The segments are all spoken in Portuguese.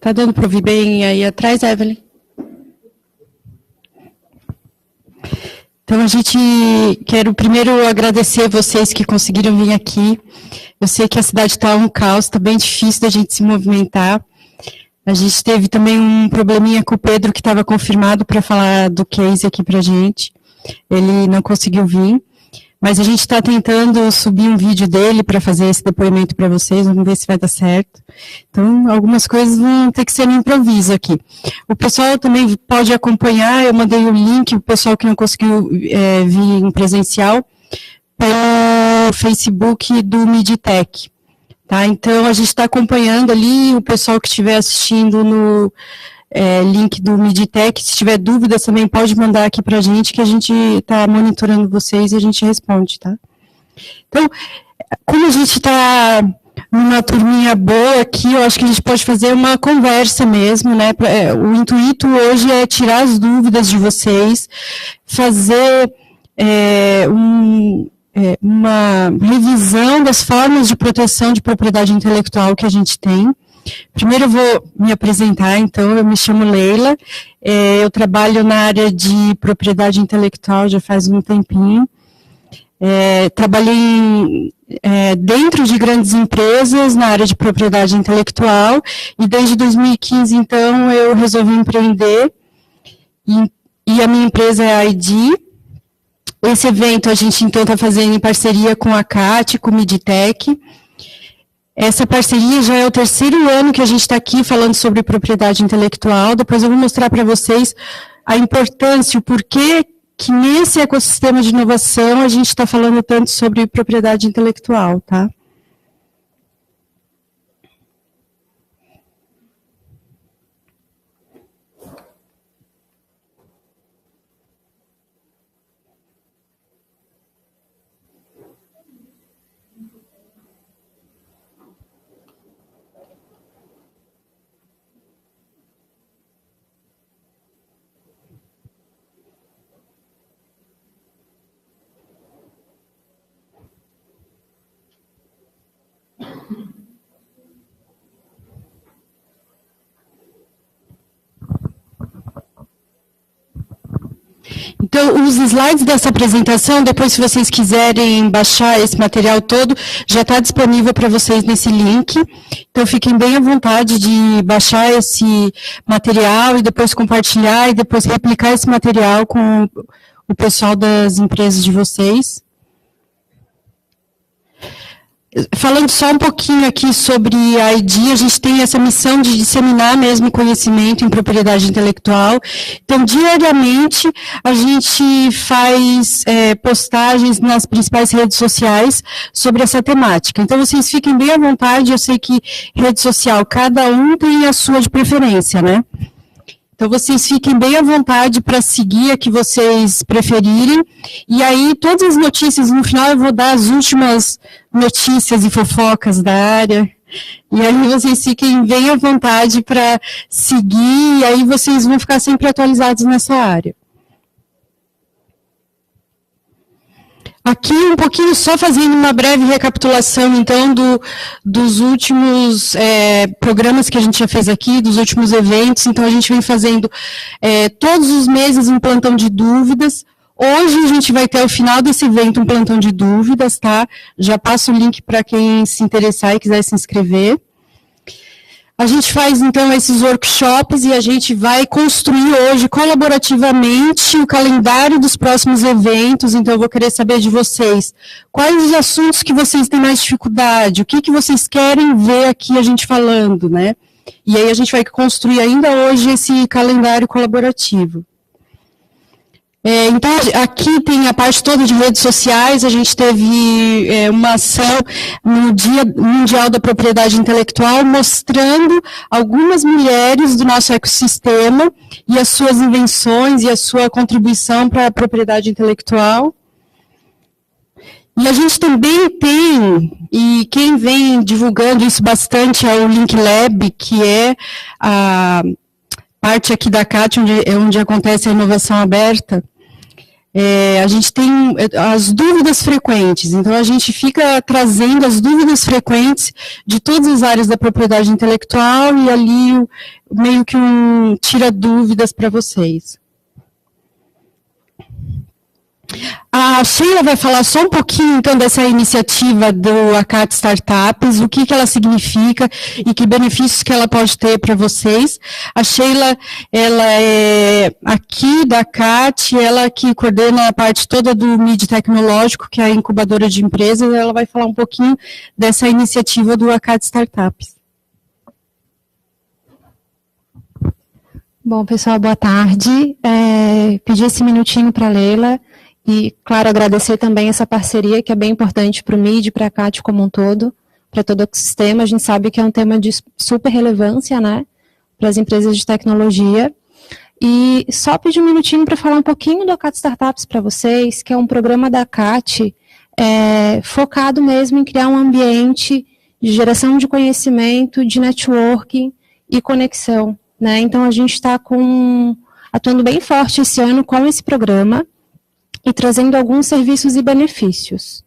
Tá dando para ouvir bem aí atrás, Evelyn? Então, a gente quero primeiro agradecer vocês que conseguiram vir aqui. Eu sei que a cidade está um caos, está bem difícil da gente se movimentar. A gente teve também um probleminha com o Pedro, que estava confirmado para falar do case aqui para a gente. Ele não conseguiu vir. Mas a gente está tentando subir um vídeo dele para fazer esse depoimento para vocês, vamos ver se vai dar certo. Então, algumas coisas vão ter que ser no improviso aqui. O pessoal também pode acompanhar, eu mandei o link, o pessoal que não conseguiu vir em presencial, pelo Facebook do Midtech. Tá? Então, a gente está acompanhando ali, o pessoal que estiver assistindo no link do Midtech, se tiver dúvidas também pode mandar aqui para a gente, que a gente está monitorando vocês e a gente responde, tá? Então, como a gente está numa turminha boa aqui, eu acho que a gente pode fazer uma conversa mesmo, né? O intuito hoje é tirar as dúvidas de vocês, fazer uma revisão das formas de proteção de propriedade intelectual que a gente tem. Primeiro eu vou me apresentar, então, eu me chamo Leila, eu trabalho na área de propriedade intelectual já faz um tempinho, trabalhei dentro de grandes empresas na área de propriedade intelectual, e desde 2015, então, eu resolvi empreender, e a minha empresa é a ID. Esse evento a gente, então, está fazendo em parceria com a CAT, com o Midtech. Essa parceria já é o terceiro ano que a gente está aqui falando sobre propriedade intelectual. Depois eu vou mostrar para vocês a importância, o porquê que nesse ecossistema de inovação a gente está falando tanto sobre propriedade intelectual, tá? Então, os slides dessa apresentação, depois se vocês quiserem baixar esse material todo, já está disponível para vocês nesse link. Então, fiquem bem à vontade de baixar esse material e depois compartilhar e depois replicar esse material com o pessoal das empresas de vocês. Falando só um pouquinho aqui sobre a ID, a gente tem essa missão de disseminar mesmo conhecimento em propriedade intelectual. Então, diariamente, a gente faz postagens nas principais redes sociais sobre essa temática. Então, vocês fiquem bem à vontade, eu sei que rede social, cada um tem a sua de preferência, né? Então, vocês fiquem bem à vontade para seguir a que vocês preferirem. E aí, todas as notícias, no final eu vou dar as últimas notícias e fofocas da área. E aí, vocês fiquem bem à vontade para seguir, e aí vocês vão ficar sempre atualizados nessa área. Aqui um pouquinho só fazendo uma breve recapitulação, então, dos últimos programas que a gente já fez aqui, dos últimos eventos. Então, a gente vem fazendo todos os meses um plantão de dúvidas. Hoje a gente vai ter ao final desse evento um plantão de dúvidas, tá? Já passo o link para quem se interessar e quiser se inscrever. A gente faz, então, esses workshops e a gente vai construir hoje, colaborativamente, o calendário dos próximos eventos. Então, eu vou querer saber de vocês, quais os assuntos que vocês têm mais dificuldade, o que vocês querem ver aqui a gente falando, né? E aí a gente vai construir ainda hoje esse calendário colaborativo. Então, aqui tem a parte toda de redes sociais, a gente teve uma ação no Dia Mundial da Propriedade Intelectual, mostrando algumas mulheres do nosso ecossistema e as suas invenções e a sua contribuição para a propriedade intelectual. E a gente também tem, e quem vem divulgando isso bastante é o Link Lab, que é a parte aqui da CAT, onde acontece a inovação aberta. A gente tem as dúvidas frequentes, então a gente fica trazendo as dúvidas frequentes de todas as áreas da propriedade intelectual e ali meio que tira dúvidas para vocês. A Sheila vai falar só um pouquinho, então, dessa iniciativa do ACAT Startups, o que ela significa e que benefícios que ela pode ter para vocês. A Sheila, ela é aqui da ACAT, ela que coordena a parte toda do MID Tecnológico, que é a incubadora de empresas, e ela vai falar um pouquinho dessa iniciativa do ACAT Startups. Bom, pessoal, boa tarde. Pedi esse minutinho para a Leila. E, claro, agradecer também essa parceria, que é bem importante para o MID, para a CAT como um todo, para todo o ecossistema. A gente sabe que é um tema de super relevância, né, para as empresas de tecnologia. E só pedir um minutinho para falar um pouquinho do ACAT Startups para vocês, que é um programa da CAT focado mesmo em criar um ambiente de geração de conhecimento, de networking e conexão, né. Então, a gente está atuando bem forte esse ano com esse programa, e trazendo alguns serviços e benefícios.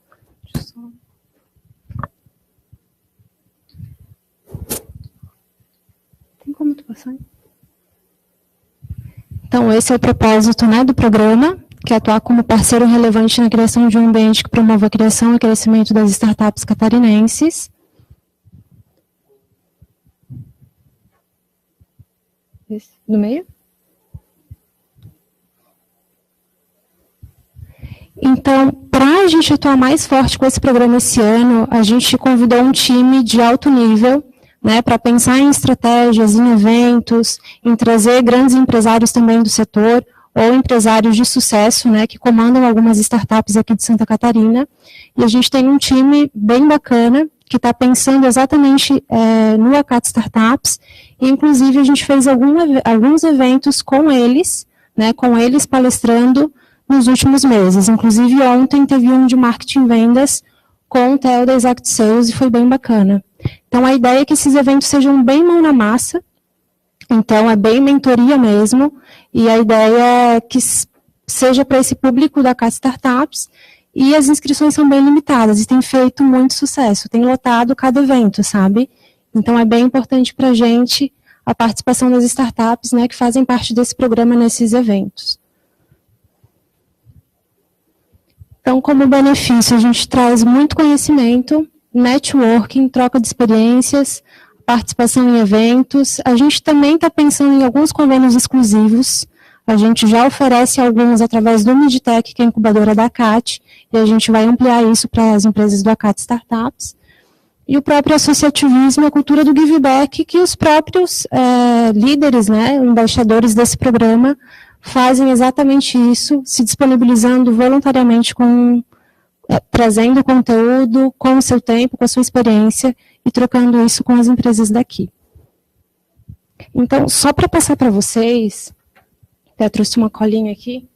Tem como tu passar? Então, esse é o propósito, né, do programa, que é atuar como parceiro relevante na criação de um ambiente que promova a criação e crescimento das startups catarinenses. Esse, do meio? Então, para a gente atuar mais forte com esse programa esse ano, a gente convidou um time de alto nível, né, para pensar em estratégias, em eventos, em trazer grandes empresários também do setor, ou empresários de sucesso, né, que comandam algumas startups aqui de Santa Catarina. E a gente tem um time bem bacana, que está pensando exatamente no ACAT Startups, e inclusive a gente fez alguns eventos com eles, né, palestrando nos últimos meses. Inclusive, ontem teve um de marketing e vendas com o Theo da Exact Sales e foi bem bacana. Então, a ideia é que esses eventos sejam bem mão na massa, então é bem mentoria mesmo, e a ideia é que seja para esse público da ACAT Startups, e as inscrições são bem limitadas, e tem feito muito sucesso, tem lotado cada evento, sabe? Então, é bem importante para a gente a participação das startups, né, que fazem parte desse programa nesses eventos. Então, como benefício, a gente traz muito conhecimento, networking, troca de experiências, participação em eventos. A gente também está pensando em alguns convênios exclusivos. A gente já oferece alguns através do Midtech, que é a incubadora da ACAT, e a gente vai ampliar isso para as empresas do ACAT Startups. E o próprio associativismo, a cultura do give back, que os próprios líderes, né, embaixadores desse programa, fazem exatamente isso, se disponibilizando voluntariamente, trazendo conteúdo com o seu tempo, com a sua experiência, e trocando isso com as empresas daqui. Então, só para passar para vocês, eu trouxe uma colinha aqui,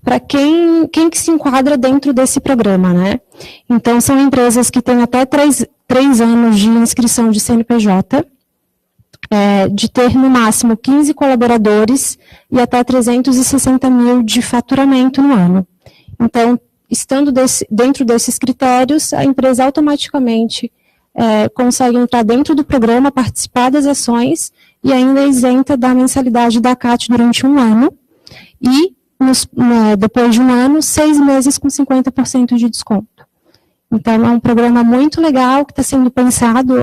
para quem que se enquadra dentro desse programa, né? Então, são empresas que têm até 3 anos de inscrição de CNPJ, de ter no máximo 15 colaboradores e até 360 mil de faturamento no ano. Então, estando dentro desses critérios, a empresa automaticamente consegue entrar dentro do programa, participar das ações e ainda isenta da mensalidade da CAT durante 1 ano e, depois de 1 ano, 6 meses com 50% de desconto. Então, é um programa muito legal que está sendo pensado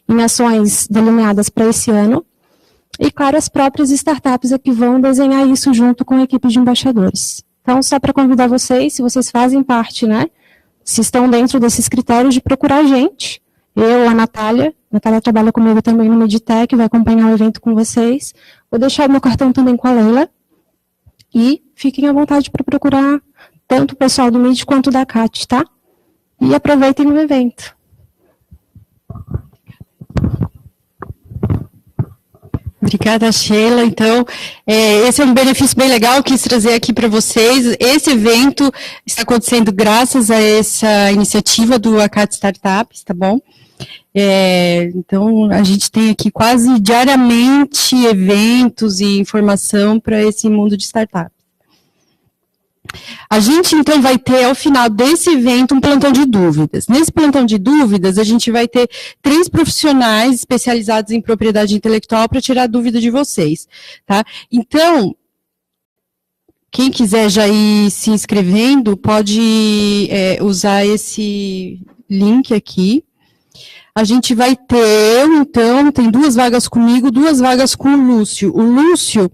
em ações delineadas para esse ano. E, claro, as próprias startups é que vão desenhar isso junto com a equipe de embaixadores. Então, só para convidar vocês, se vocês fazem parte, né, se estão dentro desses critérios, de procurar a gente. Eu, a Natália trabalha comigo também no Midtech, vai acompanhar o evento com vocês. Vou deixar o meu cartão também com a Leila. E fiquem à vontade para procurar tanto o pessoal do Mid quanto da CAT, tá? E aproveitem o evento. Obrigada, Sheila. Então, esse é um benefício bem legal, eu quis trazer aqui para vocês. Esse evento está acontecendo graças a essa iniciativa do ACAD Startups, tá bom? Então, a gente tem aqui quase diariamente eventos e informação para esse mundo de startups. A gente, então, vai ter, ao final desse evento, um plantão de dúvidas. Nesse plantão de dúvidas, a gente vai ter 3 profissionais especializados em propriedade intelectual para tirar dúvida de vocês, tá? Então, quem quiser já ir se inscrevendo, pode usar esse link aqui. A gente vai ter, então, tem 2 vagas comigo, 2 vagas com o Lúcio. O Lúcio,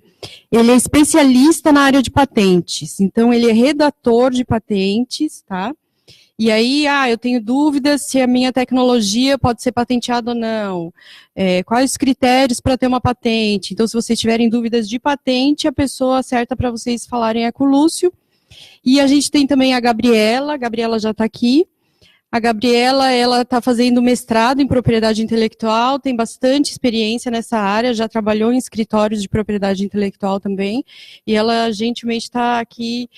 ele é especialista na área de patentes, então ele é redator de patentes, tá? E aí, eu tenho dúvidas se a minha tecnologia pode ser patenteada ou não. Quais os critérios para ter uma patente? Então, se vocês tiverem dúvidas de patente, a pessoa certa para vocês falarem é com o Lúcio. E a gente tem também a Gabriela já está aqui. A Gabriela, ela está fazendo mestrado em propriedade intelectual, tem bastante experiência nessa área, já trabalhou em escritórios de propriedade intelectual também, e ela gentilmente está aqui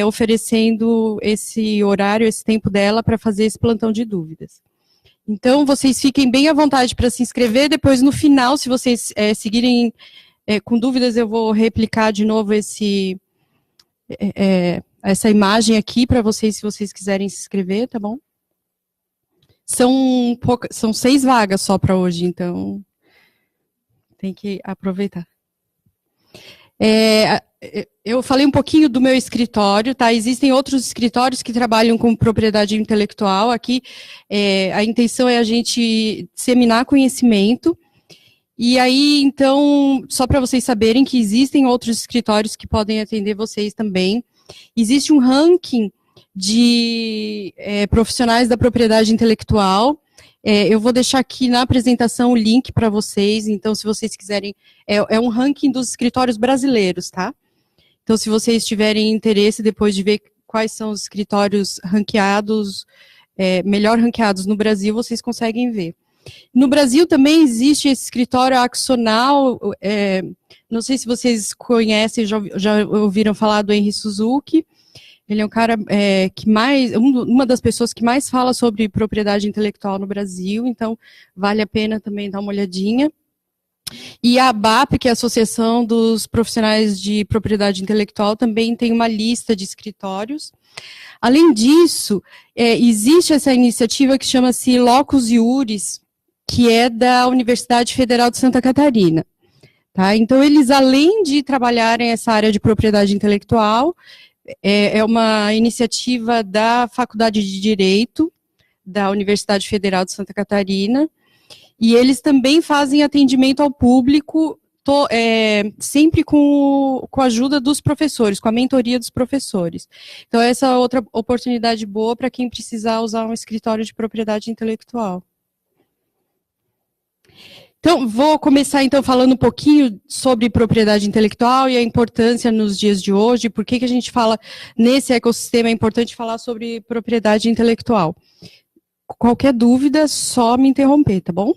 oferecendo esse horário, esse tempo dela para fazer esse plantão de dúvidas. Então, vocês fiquem bem à vontade para se inscrever, depois no final, se vocês seguirem com dúvidas, eu vou replicar de novo essa imagem aqui para vocês, se vocês quiserem se inscrever, tá bom? São 6 vagas só para hoje, então tem que aproveitar. Eu falei um pouquinho do meu escritório, tá? Existem outros escritórios que trabalham com propriedade intelectual. Aqui, a intenção é a gente disseminar conhecimento. E aí, então, só para vocês saberem que existem outros escritórios que podem atender vocês também. Existe um ranking de profissionais da propriedade intelectual. Eu vou deixar aqui na apresentação o link para vocês, então se vocês quiserem, é um ranking dos escritórios brasileiros, tá? Então se vocês tiverem interesse depois de ver quais são os escritórios ranqueados, melhor ranqueados no Brasil, vocês conseguem ver. No Brasil também existe esse escritório Axonal, não sei se vocês conhecem, já ouviram falar do Henry Suzuki. Ele é um cara uma das pessoas que mais fala sobre propriedade intelectual no Brasil, então vale a pena também dar uma olhadinha. E a ABAP, que é a Associação dos Profissionais de Propriedade Intelectual, também tem uma lista de escritórios. Além disso, existe essa iniciativa que chama-se Locus Iuris, que é da Universidade Federal de Santa Catarina. Tá? Então, eles, além de trabalharem essa área de propriedade intelectual, é uma iniciativa da Faculdade de Direito, da Universidade Federal de Santa Catarina, e eles também fazem atendimento ao público, sempre com a ajuda dos professores, com a mentoria dos professores. Então, essa é outra oportunidade boa para quem precisar usar um escritório de propriedade intelectual. Então, vou começar, então, falando um pouquinho sobre propriedade intelectual e a importância nos dias de hoje, por que a gente fala, nesse ecossistema, é importante falar sobre propriedade intelectual. Qualquer dúvida, só me interromper, tá bom?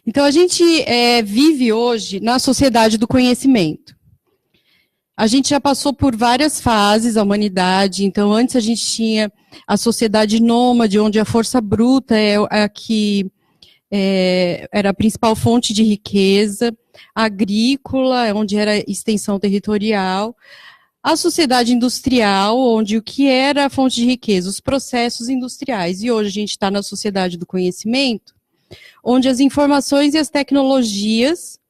Então, a gente vive hoje na sociedade do conhecimento. A gente já passou por várias fases, a humanidade, então, antes a gente tinha a sociedade nômade, onde a força bruta é a que era a principal fonte de riqueza, agrícola, onde era extensão territorial, a sociedade industrial, onde o que era a fonte de riqueza? Os processos industriais. E hoje a gente está na sociedade do conhecimento, onde as informações e as tecnologias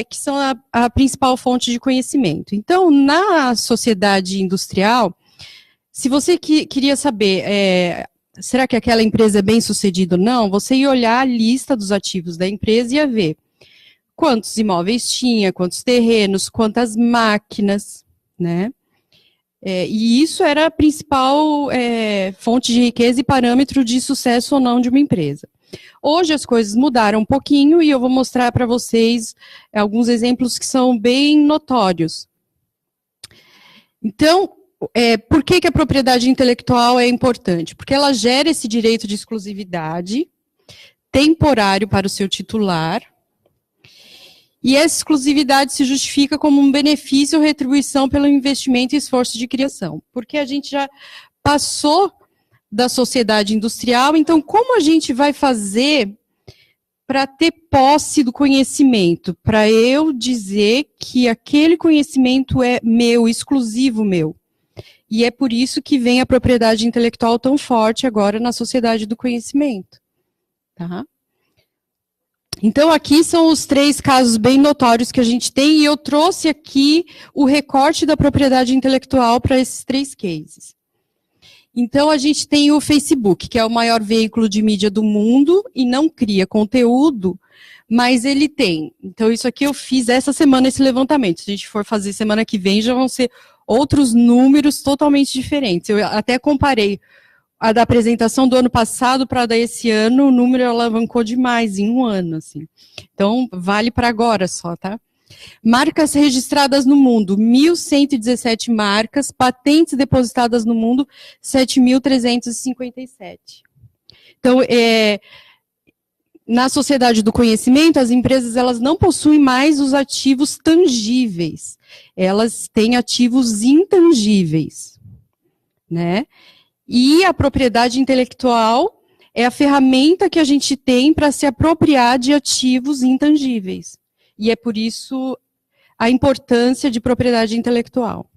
que são a principal fonte de conhecimento. Então, na sociedade industrial, se você queria saber, será que aquela empresa é bem sucedida ou não, você ia olhar a lista dos ativos da empresa e ia ver quantos imóveis tinha, quantos terrenos, quantas máquinas, né? E isso era a principal fonte de riqueza e parâmetro de sucesso ou não de uma empresa. Hoje as coisas mudaram um pouquinho e eu vou mostrar para vocês alguns exemplos que são bem notórios. Então, por que a propriedade intelectual é importante? Porque ela gera esse direito de exclusividade temporário para o seu titular, E essa exclusividade se justifica como um benefício ou retribuição pelo investimento e esforço de criação. Porque a gente já passou da sociedade industrial, então como a gente vai fazer para ter posse do conhecimento? Para eu dizer que aquele conhecimento é meu, exclusivo meu. E é por isso que vem a propriedade intelectual tão forte agora na sociedade do conhecimento. Tá? Então, aqui são os 3 casos bem notórios que a gente tem, e eu trouxe aqui o recorte da propriedade intelectual para esses 3 cases. Então, a gente tem o Facebook, que é o maior veículo de mídia do mundo, e não cria conteúdo, mas ele tem. Então, isso aqui eu fiz essa semana, esse levantamento. Se a gente for fazer semana que vem, já vão ser outros números totalmente diferentes. Eu até comparei a da apresentação do ano passado para a desse ano, o número alavancou demais em um ano, assim. Então, vale para agora só, tá? Marcas registradas no mundo, 1.117 marcas, patentes depositadas no mundo, 7.357. Então, na sociedade do conhecimento, as empresas elas não possuem mais os ativos tangíveis, elas têm ativos intangíveis, né? E a propriedade intelectual é a ferramenta que a gente tem para se apropriar de ativos intangíveis. E é por isso a importância de propriedade intelectual.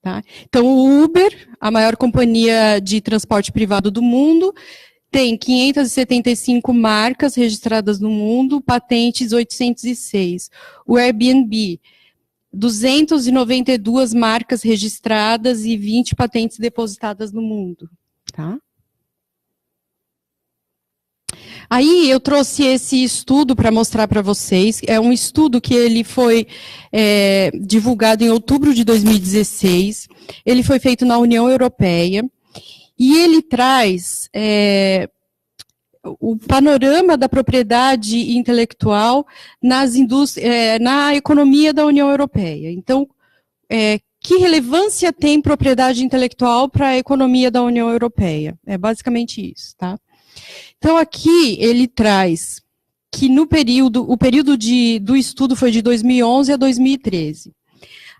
Tá? Então, o Uber, a maior companhia de transporte privado do mundo, tem 575 marcas registradas no mundo, patentes 806. O Airbnb, 292 marcas registradas e 20 patentes depositadas no mundo. Tá? Aí eu trouxe esse estudo para mostrar para vocês. É um estudo que ele foi divulgado em outubro de 2016. Ele foi feito na União Europeia. E ele traz o panorama da propriedade intelectual na economia da União Europeia. Então, que relevância tem propriedade intelectual para a economia da União Europeia? É basicamente isso, tá? Então, aqui ele traz que o período do estudo foi de 2011 a 2013.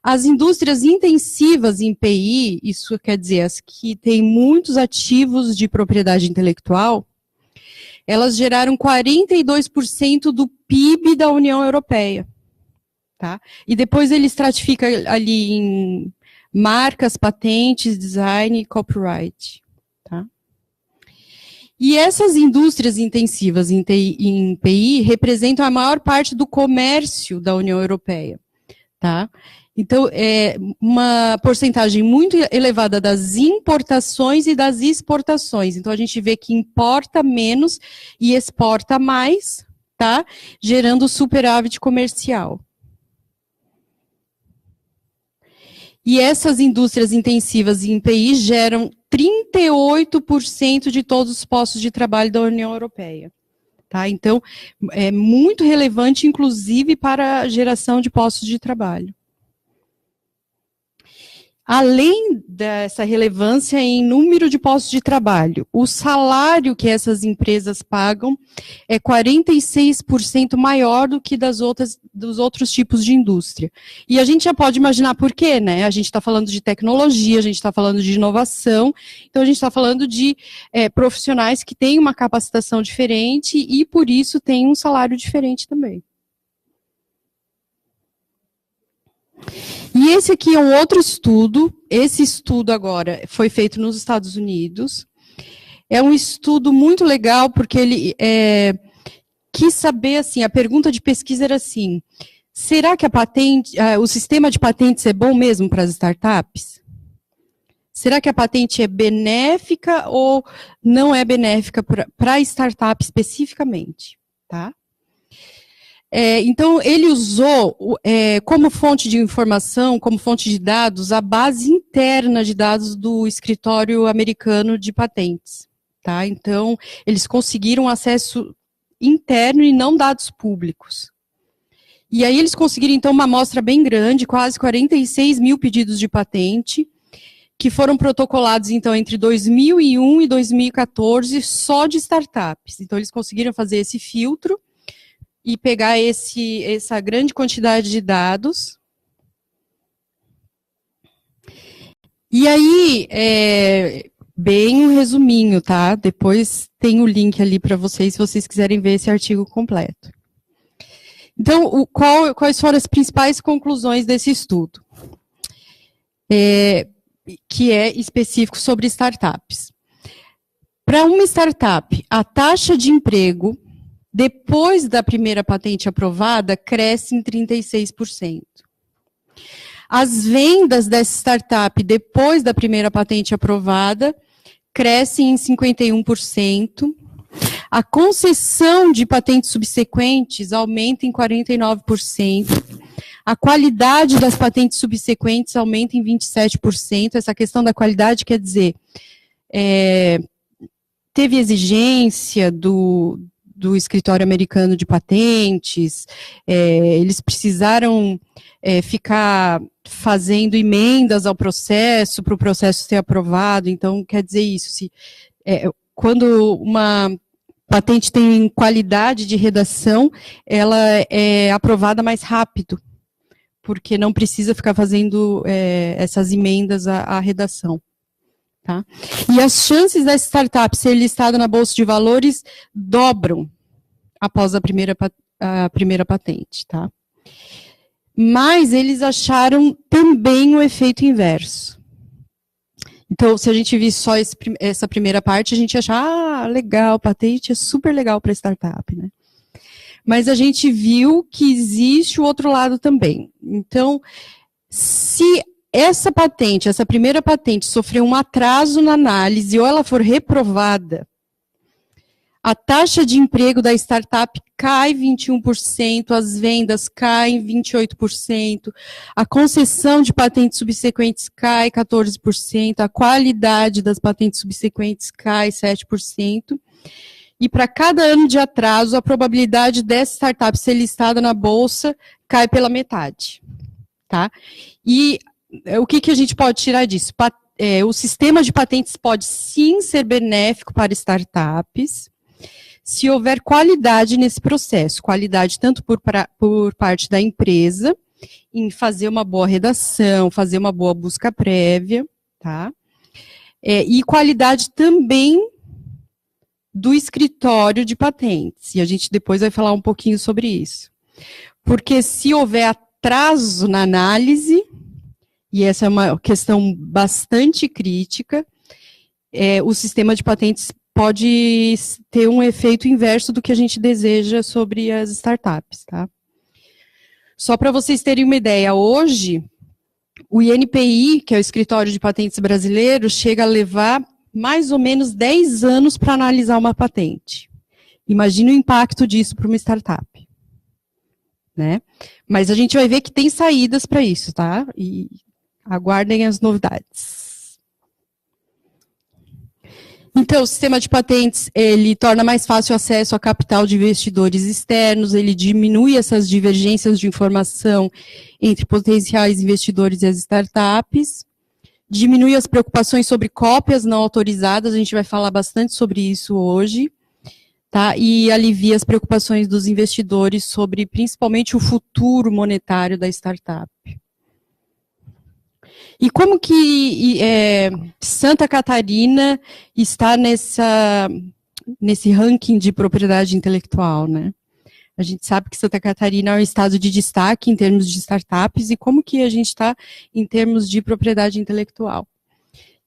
As indústrias intensivas em PI, isso quer dizer, as que têm muitos ativos de propriedade intelectual, elas geraram 42% do PIB da União Europeia. Tá? E depois ele estratifica ali em marcas, patentes, design e copyright. Tá? E essas indústrias intensivas em PI representam a maior parte do comércio da União Europeia. Tá? Então, é uma porcentagem muito elevada das importações e das exportações. Então, a gente vê que importa menos e exporta mais, tá? Gerando superávit comercial. E essas indústrias intensivas em PI geram 38% de todos os postos de trabalho da União Europeia. Tá? Então, é muito relevante, inclusive, para a geração de postos de trabalho. Além dessa relevância em número de postos de trabalho, o salário que essas empresas pagam é 46% maior do que dos outros tipos de indústria. E a gente já pode imaginar por quê, né? A gente está falando de tecnologia, a gente está falando de inovação, então a gente está falando de profissionais que têm uma capacitação diferente e, por isso, têm um salário diferente também. E esse aqui é um outro estudo. Esse estudo agora foi feito nos Estados Unidos. É um estudo muito legal porque ele quis saber, assim, a pergunta de pesquisa era assim, será que o sistema de patentes é bom mesmo para as startups? Será que a patente é benéfica ou não é benéfica para a startup especificamente? Tá? Então, ele usou como fonte de informação, como fonte de dados, a base interna de dados do escritório americano de patentes. Tá? Então, eles conseguiram acesso interno e não dados públicos. E aí eles conseguiram, então, uma amostra bem grande, quase 46 mil pedidos de patente, que foram protocolados, então, entre 2001 e 2014, só de startups. Então, eles conseguiram fazer esse filtro, e pegar essa grande quantidade de dados. E aí, bem um resuminho, tá? Depois tem o link ali para vocês, se vocês quiserem ver esse artigo completo. Então, quais foram as principais conclusões desse estudo? Que é específico sobre startups. Para uma startup, a taxa de emprego, depois da primeira patente aprovada, cresce em 36%. As vendas dessa startup, depois da primeira patente aprovada, crescem em 51%. A concessão de patentes subsequentes aumenta em 49%. A qualidade das patentes subsequentes aumenta em 27%. Essa questão da qualidade quer dizer, teve exigência do escritório americano de patentes, eles precisaram ficar fazendo emendas ao processo, para o processo ser aprovado. Então, quer dizer isso, quando uma patente tem qualidade de redação, ela é aprovada mais rápido, porque não precisa ficar fazendo essas emendas à redação. Tá? E as chances da startup ser listada na Bolsa de Valores dobram após a primeira patente. Tá? Mas eles acharam também o efeito inverso. Então, se a gente visse só essa primeira parte, a gente ia achar, legal, patente é super legal para startup, né? Mas a gente viu que existe o outro lado também. Então, se essa primeira patente, sofreu um atraso na análise ou ela for reprovada, a taxa de emprego da startup cai 21%, as vendas caem 28%, a concessão de patentes subsequentes cai 14%, a qualidade das patentes subsequentes cai 7%, e para cada ano de atraso, a probabilidade dessa startup ser listada na bolsa cai pela metade. Tá? E o que a gente pode tirar disso? O sistema de patentes pode sim ser benéfico para startups, se houver qualidade nesse processo, qualidade tanto por parte da empresa, em fazer uma boa redação, fazer uma boa busca prévia, tá? E qualidade também do escritório de patentes, e a gente depois vai falar um pouquinho sobre isso. Porque se houver atraso na análise, e essa é uma questão bastante crítica, o sistema de patentes pode ter um efeito inverso do que a gente deseja sobre as startups, tá? Só para vocês terem uma ideia, hoje, o INPI, que é o Escritório de Patentes Brasileiro, chega a levar mais ou menos 10 anos para analisar uma patente. Imagina o impacto disso para uma startup, né? Mas a gente vai ver que tem saídas para isso, tá? E aguardem as novidades. Então, o sistema de patentes, ele torna mais fácil o acesso a capital de investidores externos, ele diminui essas divergências de informação entre potenciais investidores e as startups, diminui as preocupações sobre cópias não autorizadas, a gente vai falar bastante sobre isso hoje, tá? E alivia as preocupações dos investidores sobre, principalmente, o futuro monetário da startup. E como que Santa Catarina está nesse ranking de propriedade intelectual, né? A gente sabe que Santa Catarina é um estado de destaque em termos de startups, e como que a gente está em termos de propriedade intelectual.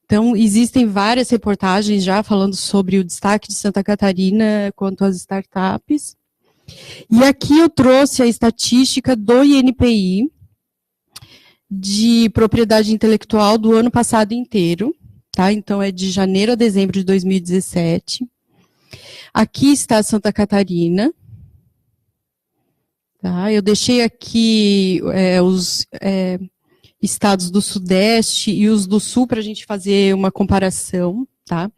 Então, existem várias reportagens já falando sobre o destaque de Santa Catarina quanto às startups. E aqui eu trouxe a estatística do INPI, de propriedade intelectual do ano passado inteiro, tá? Então, é de janeiro a dezembro de 2017. Aqui está Santa Catarina. Tá? Eu deixei aqui os estados do Sudeste e os do Sul para a gente fazer uma comparação, tá?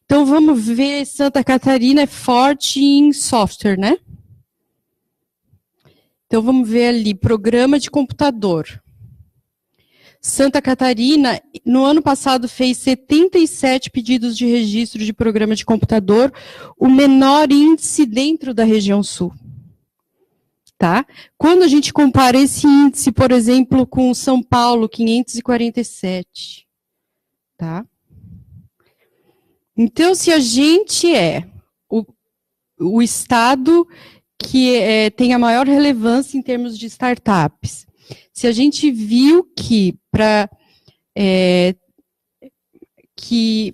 Então, vamos ver, Santa Catarina é forte em software, né? Então, vamos ver ali, programa de computador. Santa Catarina, no ano passado, fez 77 pedidos de registro de programa de computador, o menor índice dentro da região sul. tá? Quando a gente compara esse índice, por exemplo, com São Paulo, 547, tá? Então, se a gente é o estado que tem a maior relevância em termos de startups, se a gente viu que que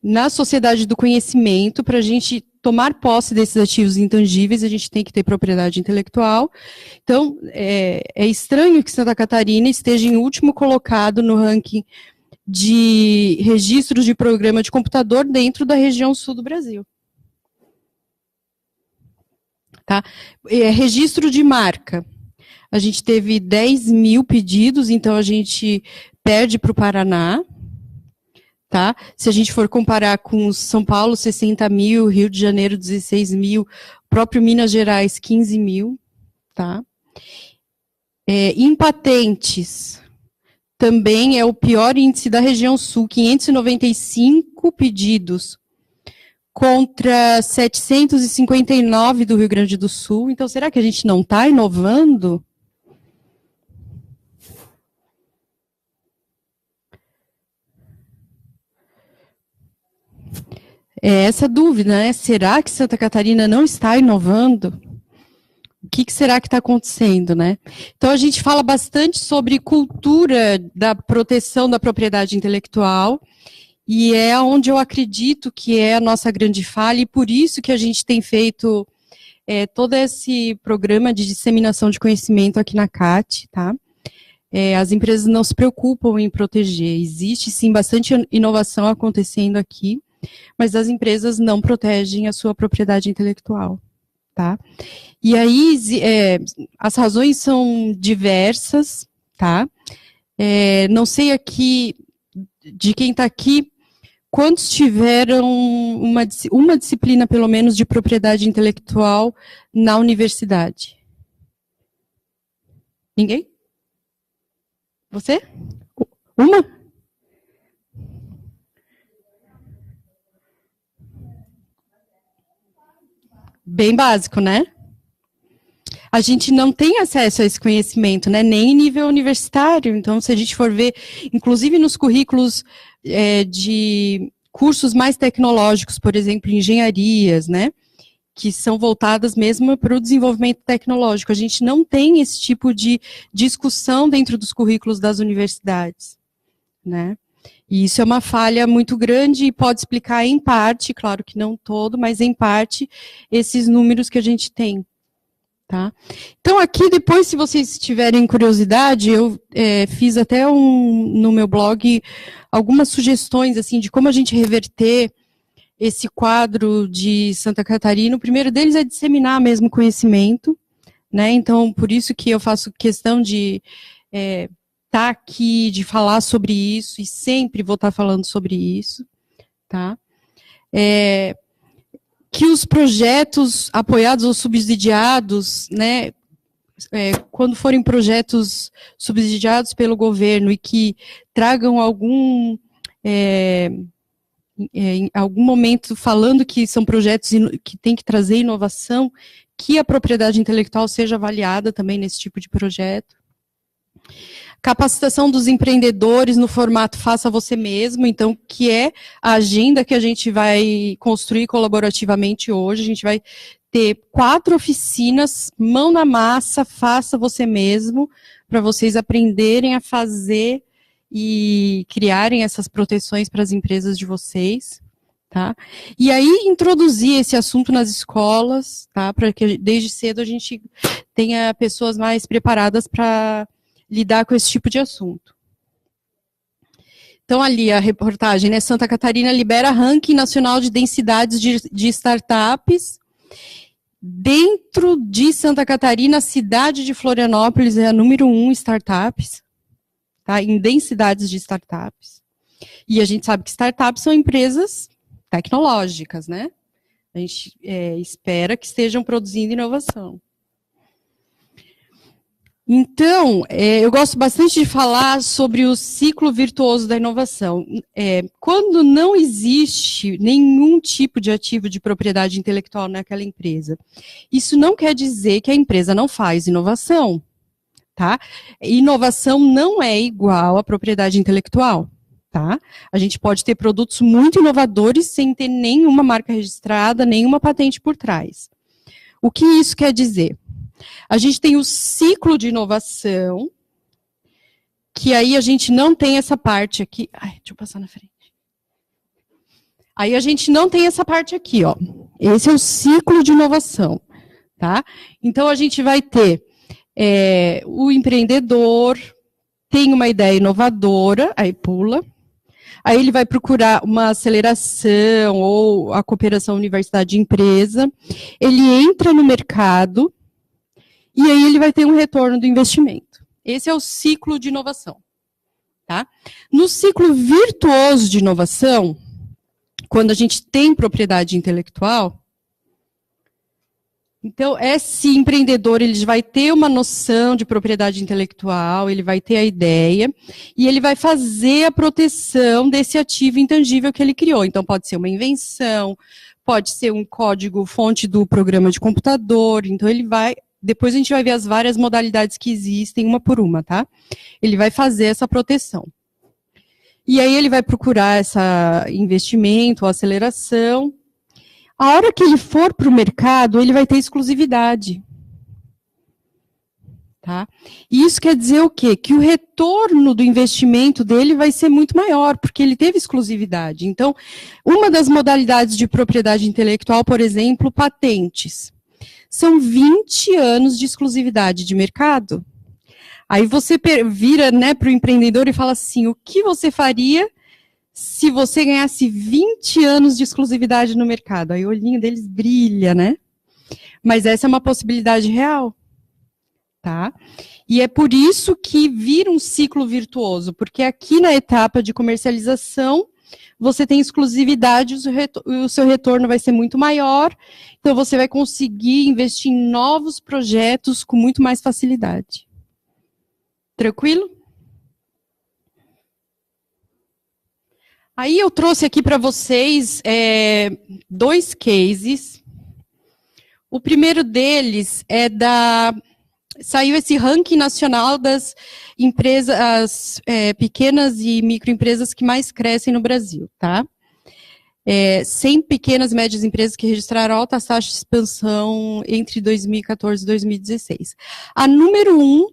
na sociedade do conhecimento, para a gente tomar posse desses ativos intangíveis, a gente tem que ter propriedade intelectual. Então, é estranho que Santa Catarina esteja em último colocado no ranking de registros de programa de computador dentro da região sul do Brasil. Tá? Registro de marca. A gente teve 10 mil pedidos, então a gente perde para o Paraná. Tá? Se a gente for comparar com São Paulo, 60 mil, Rio de Janeiro, 16 mil, próprio Minas Gerais, 15 mil. Tá? Em patentes, também é o pior índice da região sul, 595 pedidos contra 759 do Rio Grande do Sul. Então, será que a gente não está inovando? Essa dúvida, né? Será que Santa Catarina não está inovando? O que será que está acontecendo, né? Então, a gente fala bastante sobre cultura da proteção da propriedade intelectual, e é onde eu acredito que é a nossa grande falha, e por isso que a gente tem feito todo esse programa de disseminação de conhecimento aqui na CAT, tá? As empresas não se preocupam em proteger. Existe, sim, bastante inovação acontecendo aqui, mas as empresas não protegem a sua propriedade intelectual, tá? E aí, as razões são diversas, tá? Não sei aqui, de quem está aqui, quantos tiveram uma disciplina, pelo menos, de propriedade intelectual na universidade? Ninguém? Você? Uma? Bem básico, né? A gente não tem acesso a esse conhecimento, né? Nem em nível universitário. Então, se a gente for ver, inclusive nos currículos de cursos mais tecnológicos, por exemplo, engenharias, né? Que são voltadas mesmo para o desenvolvimento tecnológico. A gente não tem esse tipo de discussão dentro dos currículos das universidades, né? E isso é uma falha muito grande e pode explicar em parte, claro que não todo, mas em parte, esses números que a gente tem. Tá? Então, aqui, depois, se vocês tiverem curiosidade, eu fiz até no meu blog algumas sugestões assim, de como a gente reverter esse quadro de Santa Catarina. O primeiro deles é disseminar mesmo conhecimento, né? Então, por isso que eu faço questão de estar aqui, de falar sobre isso, e sempre vou estar falando sobre isso, tá? Que os projetos apoiados ou subsidiados, né, quando forem projetos subsidiados pelo governo e que tragam em algum momento falando que são projetos que tem que trazer inovação, que a propriedade intelectual seja avaliada também nesse tipo de projeto. Capacitação dos empreendedores no formato faça você mesmo, então, que é a agenda que a gente vai construir colaborativamente hoje. A gente vai ter 4 oficinas, mão na massa, faça você mesmo, para vocês aprenderem a fazer e criarem essas proteções para as empresas de vocês. Tá? E aí, introduzir esse assunto nas escolas, tá? Para que desde cedo a gente tenha pessoas mais preparadas para lidar com esse tipo de assunto. Então, ali a reportagem, né? Santa Catarina libera ranking nacional de densidades de startups. Dentro de Santa Catarina, a cidade de Florianópolis é a número 1 startups, tá? Em densidades de startups. E a gente sabe que startups são empresas tecnológicas, né? A gente espera que estejam produzindo inovação. Então, eu gosto bastante de falar sobre o ciclo virtuoso da inovação. Quando não existe nenhum tipo de ativo de propriedade intelectual naquela empresa, isso não quer dizer que a empresa não faz inovação, tá? Inovação não é igual à propriedade intelectual, tá? A gente pode ter produtos muito inovadores sem ter nenhuma marca registrada, nenhuma patente por trás. O que isso quer dizer? A gente tem o ciclo de inovação, que aí a gente não tem essa parte aqui. Ai, deixa eu passar na frente. Aí a gente não tem essa parte aqui, ó. Esse é o ciclo de inovação, tá? Então a gente vai ter o empreendedor, tem uma ideia inovadora, aí pula. Aí ele vai procurar uma aceleração ou a cooperação universidade-empresa. Ele entra no mercado. E aí ele vai ter um retorno do investimento. Esse é o ciclo de inovação. Tá? No ciclo virtuoso de inovação, quando a gente tem propriedade intelectual, então esse empreendedor ele vai ter uma noção de propriedade intelectual, ele vai ter a ideia, e ele vai fazer a proteção desse ativo intangível que ele criou. Então pode ser uma invenção, pode ser um código fonte do programa de computador, então ele vai... Depois a gente vai ver as várias modalidades que existem, uma por uma, tá? Ele vai fazer essa proteção. E aí ele vai procurar esse investimento, aceleração. A hora que ele for para o mercado, ele vai ter exclusividade. Tá? E isso quer dizer o quê? Que o retorno do investimento dele vai ser muito maior, porque ele teve exclusividade. Então, uma das modalidades de propriedade intelectual, por exemplo, patentes. São 20 anos de exclusividade de mercado. Aí você vira, né, para o empreendedor e fala assim, o que você faria se você ganhasse 20 anos de exclusividade no mercado? Aí o olhinho deles brilha, né? Mas essa é uma possibilidade real. Tá? E é por isso que vira um ciclo virtuoso, porque aqui na etapa de comercialização, você tem exclusividade, o seu retorno vai ser muito maior, então você vai conseguir investir em novos projetos com muito mais facilidade. Tranquilo? Aí eu trouxe aqui para vocês 2 cases. O primeiro deles é saiu esse ranking nacional das empresas, pequenas e microempresas que mais crescem no Brasil, tá? 100 pequenas e médias empresas que registraram altas taxas de expansão entre 2014 e 2016. A número 1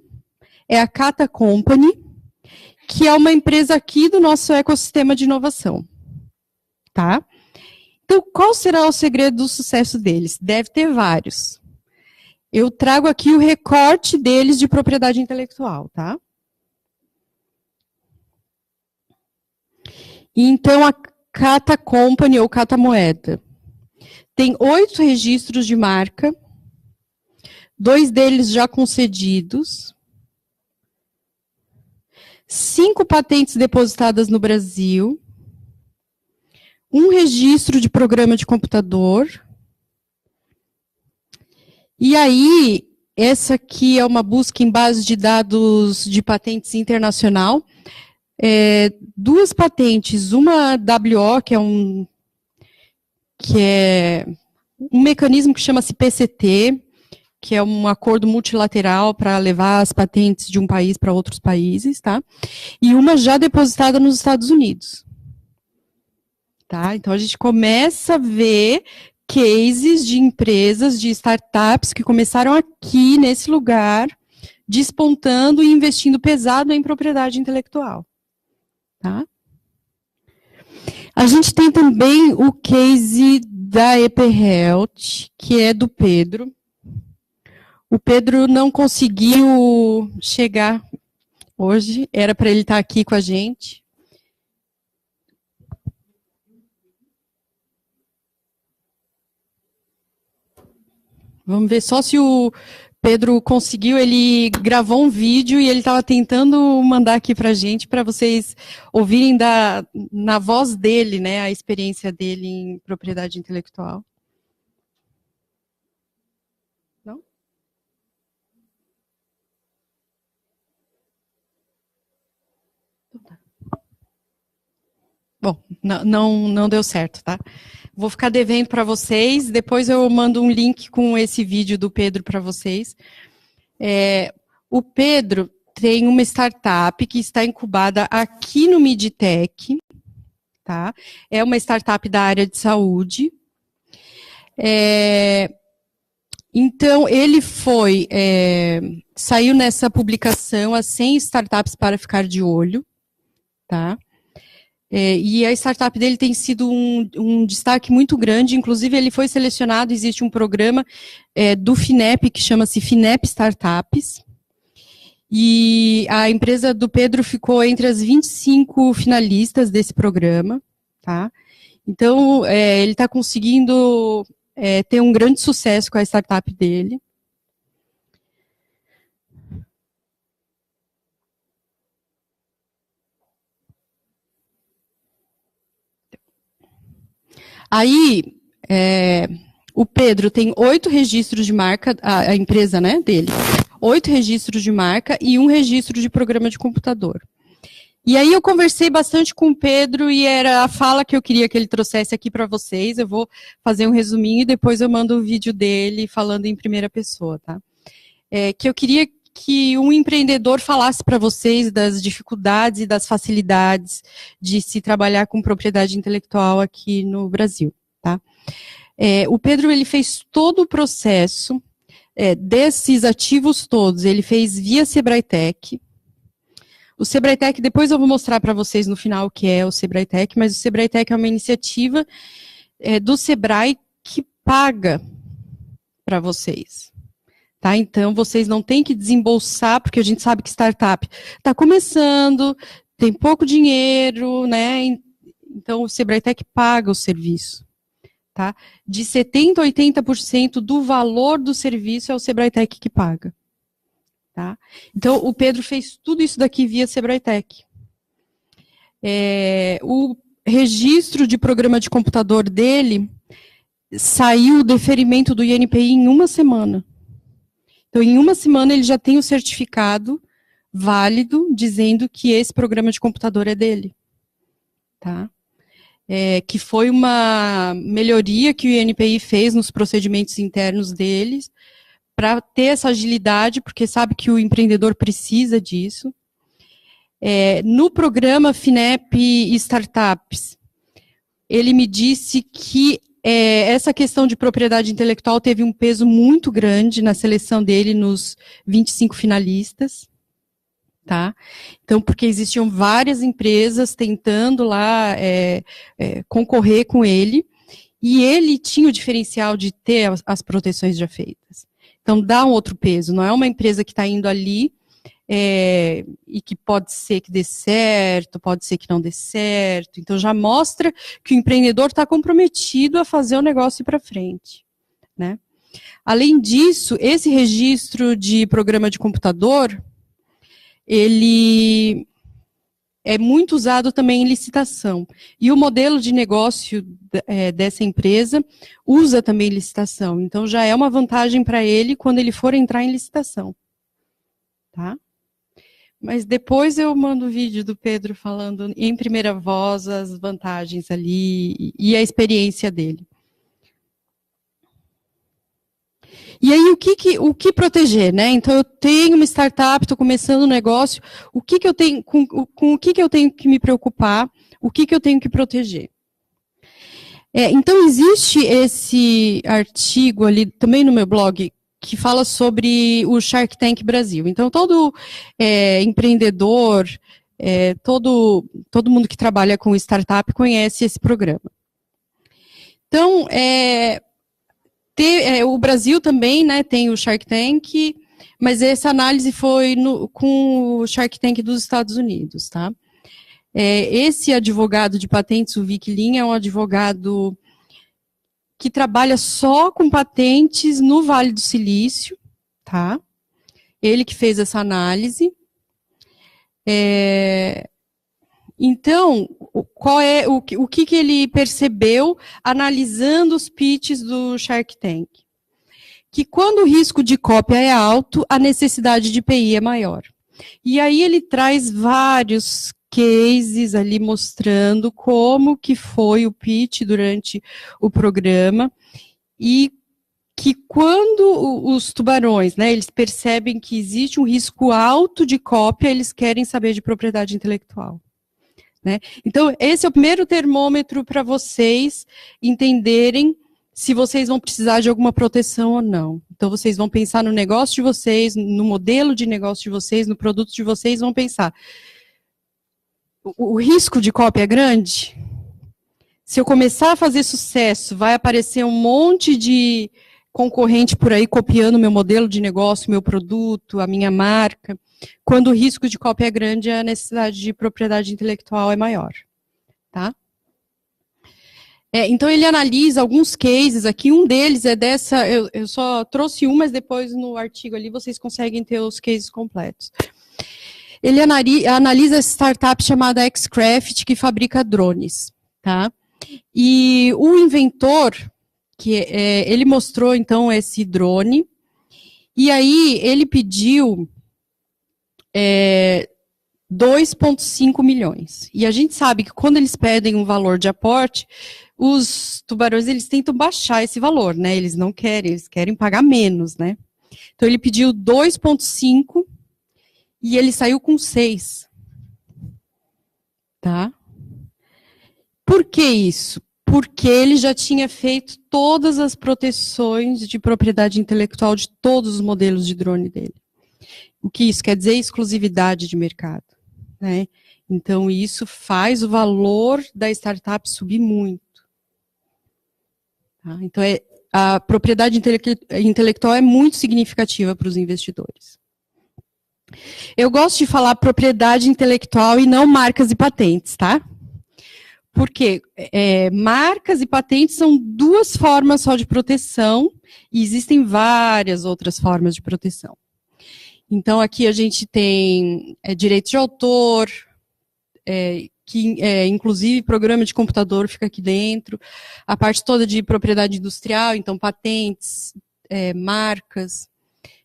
é a Cata Company, que é uma empresa aqui do nosso ecossistema de inovação, tá? Então, qual será o segredo do sucesso deles? Deve ter vários. Eu trago aqui o recorte deles de propriedade intelectual, tá? Então, a Cata Company ou Cata Moeda tem 8 registros de marca, 2 deles já concedidos, 5 patentes depositadas no Brasil, 1 registro de programa de computador. E aí, essa aqui é uma busca em base de dados de patentes internacional. 2 patentes, uma WO, que é um mecanismo que chama-se PCT, que é um acordo multilateral para levar as patentes de um país para outros países, tá? E uma já depositada nos Estados Unidos. Tá? Então, a gente começa a ver cases de empresas, de startups que começaram aqui, nesse lugar, despontando e investindo pesado em propriedade intelectual. Tá? A gente tem também o case da EP Health, que é do Pedro. O Pedro não conseguiu chegar hoje, era para ele estar aqui com a gente. Vamos ver só se o Pedro conseguiu, ele gravou um vídeo e ele estava tentando mandar aqui para a gente, para vocês ouvirem na voz dele, né, a experiência dele em propriedade intelectual. Não? Bom, não deu certo, tá? Vou ficar devendo para vocês, depois eu mando um link com esse vídeo do Pedro para vocês. O Pedro tem uma startup que está incubada aqui no Midtech, tá? É uma startup da área de saúde. Então, ele saiu nessa publicação as 100 startups para ficar de olho, tá? E a startup dele tem sido um destaque muito grande, inclusive ele foi selecionado, existe um programa do FINEP, que chama-se FINEP Startups, e a empresa do Pedro ficou entre as 25 finalistas desse programa, tá? Então, ele está conseguindo ter um grande sucesso com a startup dele. Aí, o Pedro tem 8 registros de marca, a empresa, né, dele, 8 registros de marca e 1 registro de programa de computador. E aí eu conversei bastante com o Pedro e era a fala que eu queria que ele trouxesse aqui para vocês. Eu vou fazer um resuminho e depois eu mando o vídeo dele falando em primeira pessoa, tá? Que eu queria que um empreendedor falasse para vocês das dificuldades e das facilidades de se trabalhar com propriedade intelectual aqui no Brasil, tá? O Pedro, ele fez todo o processo desses ativos todos, ele fez via SebraeTech. O SebraeTech, depois eu vou mostrar para vocês no final o que é o SebraeTech, mas o SebraeTech é uma iniciativa do Sebrae que paga para vocês. Tá? Então, vocês não têm que desembolsar, porque a gente sabe que startup está começando, tem pouco dinheiro, né? Então, o SebraeTech paga o serviço. Tá? De 70% a 80% do valor do serviço é o SebraeTech que paga. Tá? Então, o Pedro fez tudo isso daqui via SebraeTech. O registro de programa de computador dele saiu o deferimento do INPI em 1 semana. Então, em 1 semana, ele já tem o certificado válido, dizendo que esse programa de computador é dele. Tá? Que foi uma melhoria que o INPI fez nos procedimentos internos deles, para ter essa agilidade, porque sabe que o empreendedor precisa disso. No programa FINEP Startups, ele me disse que essa questão de propriedade intelectual teve um peso muito grande na seleção dele nos 25 finalistas, tá? Então, porque existiam várias empresas tentando lá concorrer com ele, e ele tinha o diferencial de ter as proteções já feitas. Então, dá um outro peso, não é uma empresa que está indo ali e que pode ser que dê certo, pode ser que não dê certo. Então, já mostra que o empreendedor está comprometido a fazer o negócio ir para frente, né? Além disso, esse registro de programa de computador, ele é muito usado também em licitação. E o modelo de negócio dessa empresa usa também licitação. Então, já é uma vantagem para ele quando ele for entrar em licitação. Tá? Mas depois eu mando o vídeo do Pedro falando em primeira voz as vantagens ali e a experiência dele. E aí, o que proteger, né? Então, eu tenho uma startup, estou começando um negócio, com o que eu tenho que me preocupar, o que eu tenho que proteger? Então, existe esse artigo ali, também no meu blog, que fala sobre o Shark Tank Brasil. Então, todo empreendedor, todo mundo que trabalha com startup conhece esse programa. Então, o Brasil também, né, tem o Shark Tank, mas essa análise foi com o Shark Tank dos Estados Unidos, tá? Esse advogado de patentes, o Vic Lin, é um advogado que trabalha só com patentes no Vale do Silício, tá? Ele que fez essa análise. Então, o que ele percebeu analisando os pitches do Shark Tank? Que quando o risco de cópia é alto, a necessidade de IPI é maior. E aí ele traz vários cases ali mostrando como que foi o pitch durante o programa e que quando os tubarões, né, eles percebem que existe um risco alto de cópia, eles querem saber de propriedade intelectual. Né? Então, esse é o primeiro termômetro para vocês entenderem se vocês vão precisar de alguma proteção ou não. Então, vocês vão pensar no negócio de vocês, no modelo de negócio de vocês, no produto de vocês, vão pensar, o risco de cópia é grande? Se eu começar a fazer sucesso, vai aparecer um monte de concorrente por aí copiando meu modelo de negócio, meu produto, a minha marca. Quando o risco de cópia é grande, a necessidade de propriedade intelectual é maior. Tá? Então, ele analisa alguns cases aqui, um deles é dessa, eu só trouxe um, mas depois no artigo ali vocês conseguem ter os cases completos. Ele analisa essa startup chamada Xcraft, que fabrica drones. Tá? E o inventor, ele mostrou, então, esse drone, e aí ele pediu 2,5 milhões. E a gente sabe que quando eles pedem um valor de aporte, os tubarões, eles tentam baixar esse valor, né? Eles não querem, eles querem pagar menos, né? Então, ele pediu 2,5 e ele saiu com 6. Tá? Por que isso? Porque ele já tinha feito todas as proteções de propriedade intelectual de todos os modelos de drone dele. O que isso quer dizer? Exclusividade de mercado. Né? Então, isso faz o valor da startup subir muito. Tá? Então, a propriedade intelectual é muito significativa para os investidores. Eu gosto de falar propriedade intelectual e não marcas e patentes, tá? Porque marcas e patentes são duas formas só de proteção e existem várias outras formas de proteção. Então, aqui a gente tem direito de autor, que inclusive programa de computador fica aqui dentro, a parte toda de propriedade industrial, então patentes, marcas,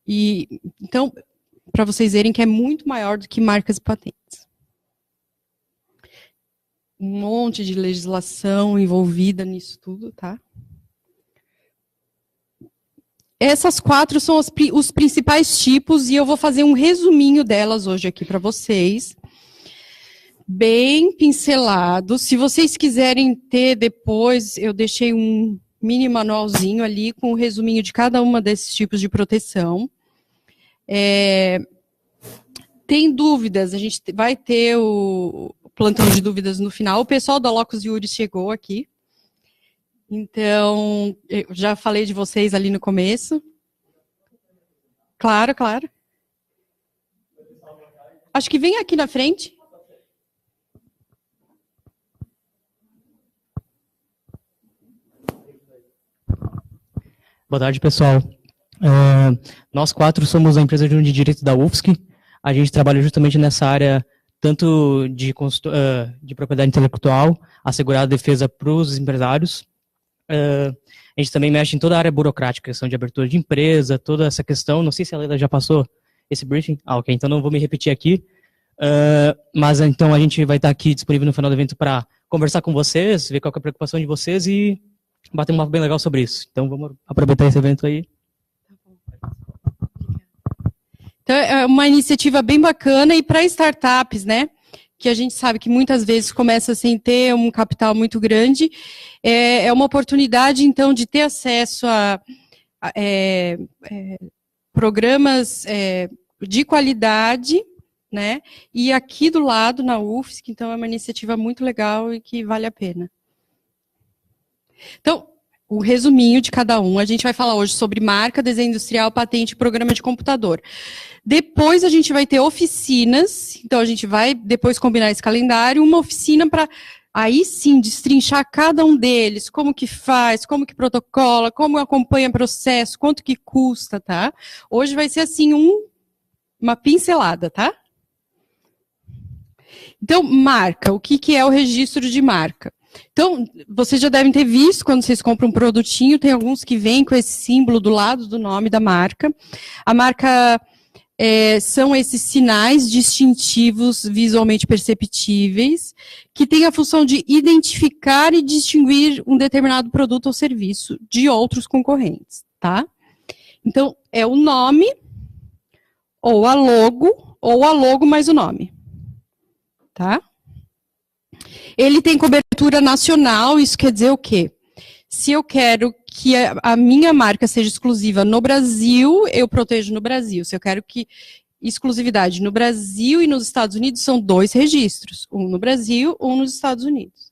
e então, para vocês verem que é muito maior do que marcas e patentes. Um monte de legislação envolvida nisso tudo, tá? Essas 4 são os principais tipos, e eu vou fazer um resuminho delas hoje aqui para vocês. Bem pincelado. Se vocês quiserem ter depois, eu deixei um mini manualzinho ali com o resuminho de cada uma desses tipos de proteção. Tem dúvidas, a gente vai ter o plantão de dúvidas no final. O pessoal da Locus Juris chegou aqui. Então, eu já falei de vocês ali no começo. Claro, claro. Acho que vem aqui na frente. Boa tarde, pessoal. Nós 4 somos a empresa de direito da UFSC. A gente trabalha justamente nessa área tanto de propriedade intelectual, assegurar a defesa para os empresários. A gente também mexe em toda a área burocrática, questão de abertura de empresa, toda essa questão. Não sei se a Leila já passou esse briefing. Ok, então não vou me repetir aqui. Mas então a gente vai estar aqui disponível no final do evento para conversar com vocês, ver qual que é a preocupação de vocês e bater um papo bem legal sobre isso. Então vamos aproveitar esse evento aí. Então, é uma iniciativa bem bacana, e para startups, né, que a gente sabe que muitas vezes começa sem ter um capital muito grande, é uma oportunidade, então, de ter acesso a programas de qualidade, né, e aqui do lado, na UFSC, então é uma iniciativa muito legal e que vale a pena. Então, o resuminho de cada um. A gente vai falar hoje sobre marca, desenho industrial, patente e programa de computador. Depois a gente vai ter oficinas, então a gente vai depois combinar esse calendário, uma oficina para aí sim destrinchar cada um deles, como que faz, como que protocola, como acompanha processo, quanto que custa, tá? Hoje vai ser assim uma pincelada, tá? Então, marca, o que é o registro de marca? Então, vocês já devem ter visto, quando vocês compram um produtinho, tem alguns que vêm com esse símbolo do lado do nome da marca. A marca são esses sinais distintivos visualmente perceptíveis, que têm a função de identificar e distinguir um determinado produto ou serviço de outros concorrentes, tá? Então, é o nome, ou a logo mais o nome, tá? Ele tem cobertura nacional, isso quer dizer o quê? Se eu quero que a minha marca seja exclusiva no Brasil, eu protejo no Brasil. Se eu quero que exclusividade no Brasil e nos Estados Unidos, são 2 registros. Um no Brasil, um nos Estados Unidos.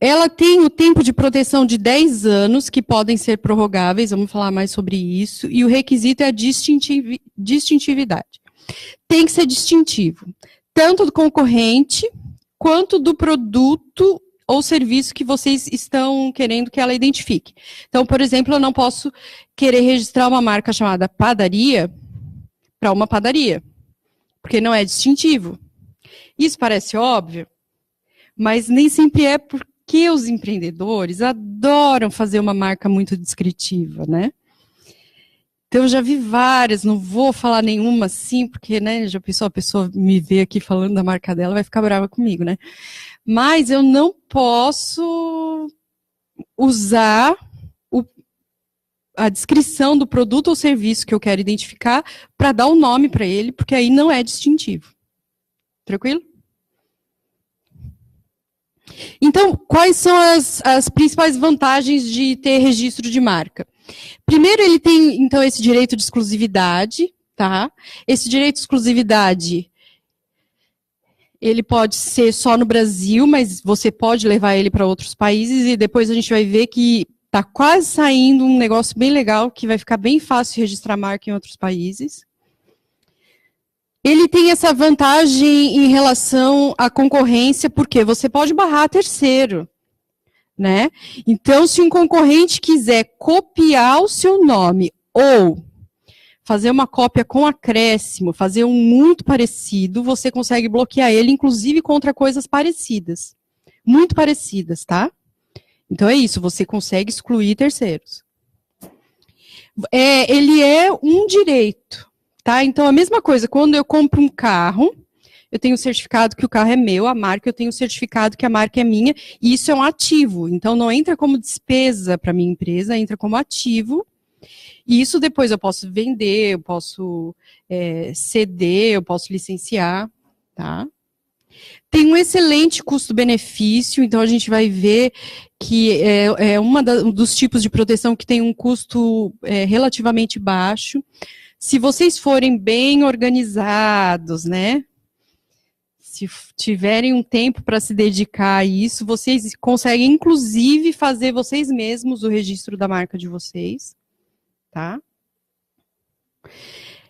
Ela tem o tempo de proteção de 10 anos, que podem ser prorrogáveis, vamos falar mais sobre isso, e o requisito é a distintividade. Tem que ser distintivo, tanto do concorrente, quanto do produto ou serviço que vocês estão querendo que ela identifique. Então, por exemplo, eu não posso querer registrar uma marca chamada padaria para uma padaria, porque não é distintivo. Isso parece óbvio, mas nem sempre é porque os empreendedores adoram fazer uma marca muito descritiva, né? Então, eu já vi várias, não vou falar nenhuma assim, porque, né, já pensou, a pessoa me vê aqui falando da marca dela, vai ficar brava comigo, né? Mas eu não posso usar a descrição do produto ou serviço que eu quero identificar para dar um nome para ele, porque aí não é distintivo. Tranquilo? Então, quais são as principais vantagens de ter registro de marca? Primeiro, ele tem, então, esse direito de exclusividade, tá? Esse direito de exclusividade, ele pode ser só no Brasil, mas você pode levar ele para outros países, e depois a gente vai ver que está quase saindo um negócio bem legal, que vai ficar bem fácil registrar marca em outros países. Ele tem essa vantagem em relação à concorrência, porque você pode barrar terceiro, né? Então, se um concorrente quiser copiar o seu nome ou fazer uma cópia com acréscimo, fazer um muito parecido, você consegue bloquear ele, inclusive contra coisas parecidas. Muito parecidas, tá? Então é isso, você consegue excluir terceiros. Ele é um direito, tá? Então a mesma coisa, quando eu compro um carro, eu tenho o certificado que o carro é meu, a marca, eu tenho o certificado que a marca é minha, e isso é um ativo. Então não entra como despesa para minha empresa, entra como ativo. E isso depois eu posso vender, eu posso ceder, eu posso licenciar, tá? Tem um excelente custo-benefício, então a gente vai ver que é um dos tipos de proteção que tem um custo relativamente baixo. Se vocês forem bem organizados, né? Se tiverem um tempo para se dedicar a isso, vocês conseguem, inclusive, fazer vocês mesmos o registro da marca de vocês. Tá?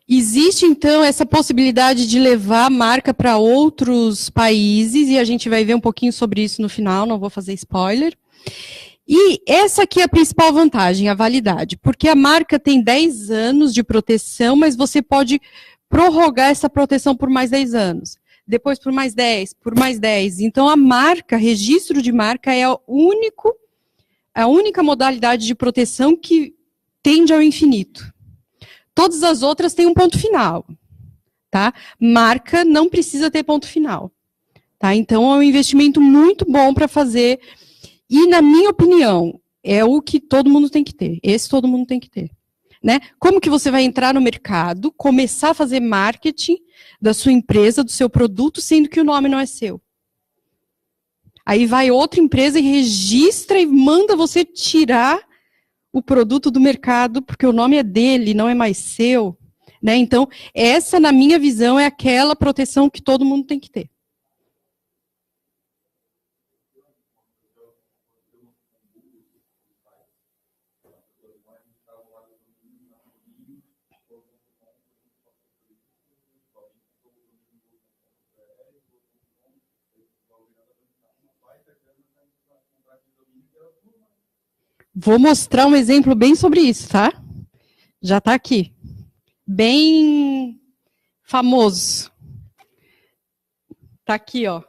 Existe, então, essa possibilidade de levar a marca para outros países, e a gente vai ver um pouquinho sobre isso no final, não vou fazer spoiler. E essa aqui é a principal vantagem, a validade, porque a marca tem 10 anos de proteção, mas você pode prorrogar essa proteção por mais 10 anos. Depois por mais 10, por mais 10. Então, a marca, registro de marca, é a única modalidade de proteção que tende ao infinito. Todas as outras têm um ponto final, tá? Marca não precisa ter ponto final, tá? Então, é um investimento muito bom para fazer, e, na minha opinião, é o que todo mundo tem que ter. Esse todo mundo tem que ter, né? Como que você vai entrar no mercado, começar a fazer marketing da sua empresa, do seu produto, sendo que o nome não é seu? Aí vai outra empresa e registra e manda você tirar o produto do mercado, porque o nome é dele, não é mais seu, né? Então, essa, na minha visão, é aquela proteção que todo mundo tem que ter. Vou mostrar um exemplo bem sobre isso, tá? Já está aqui. Bem famoso. Está aqui, ó.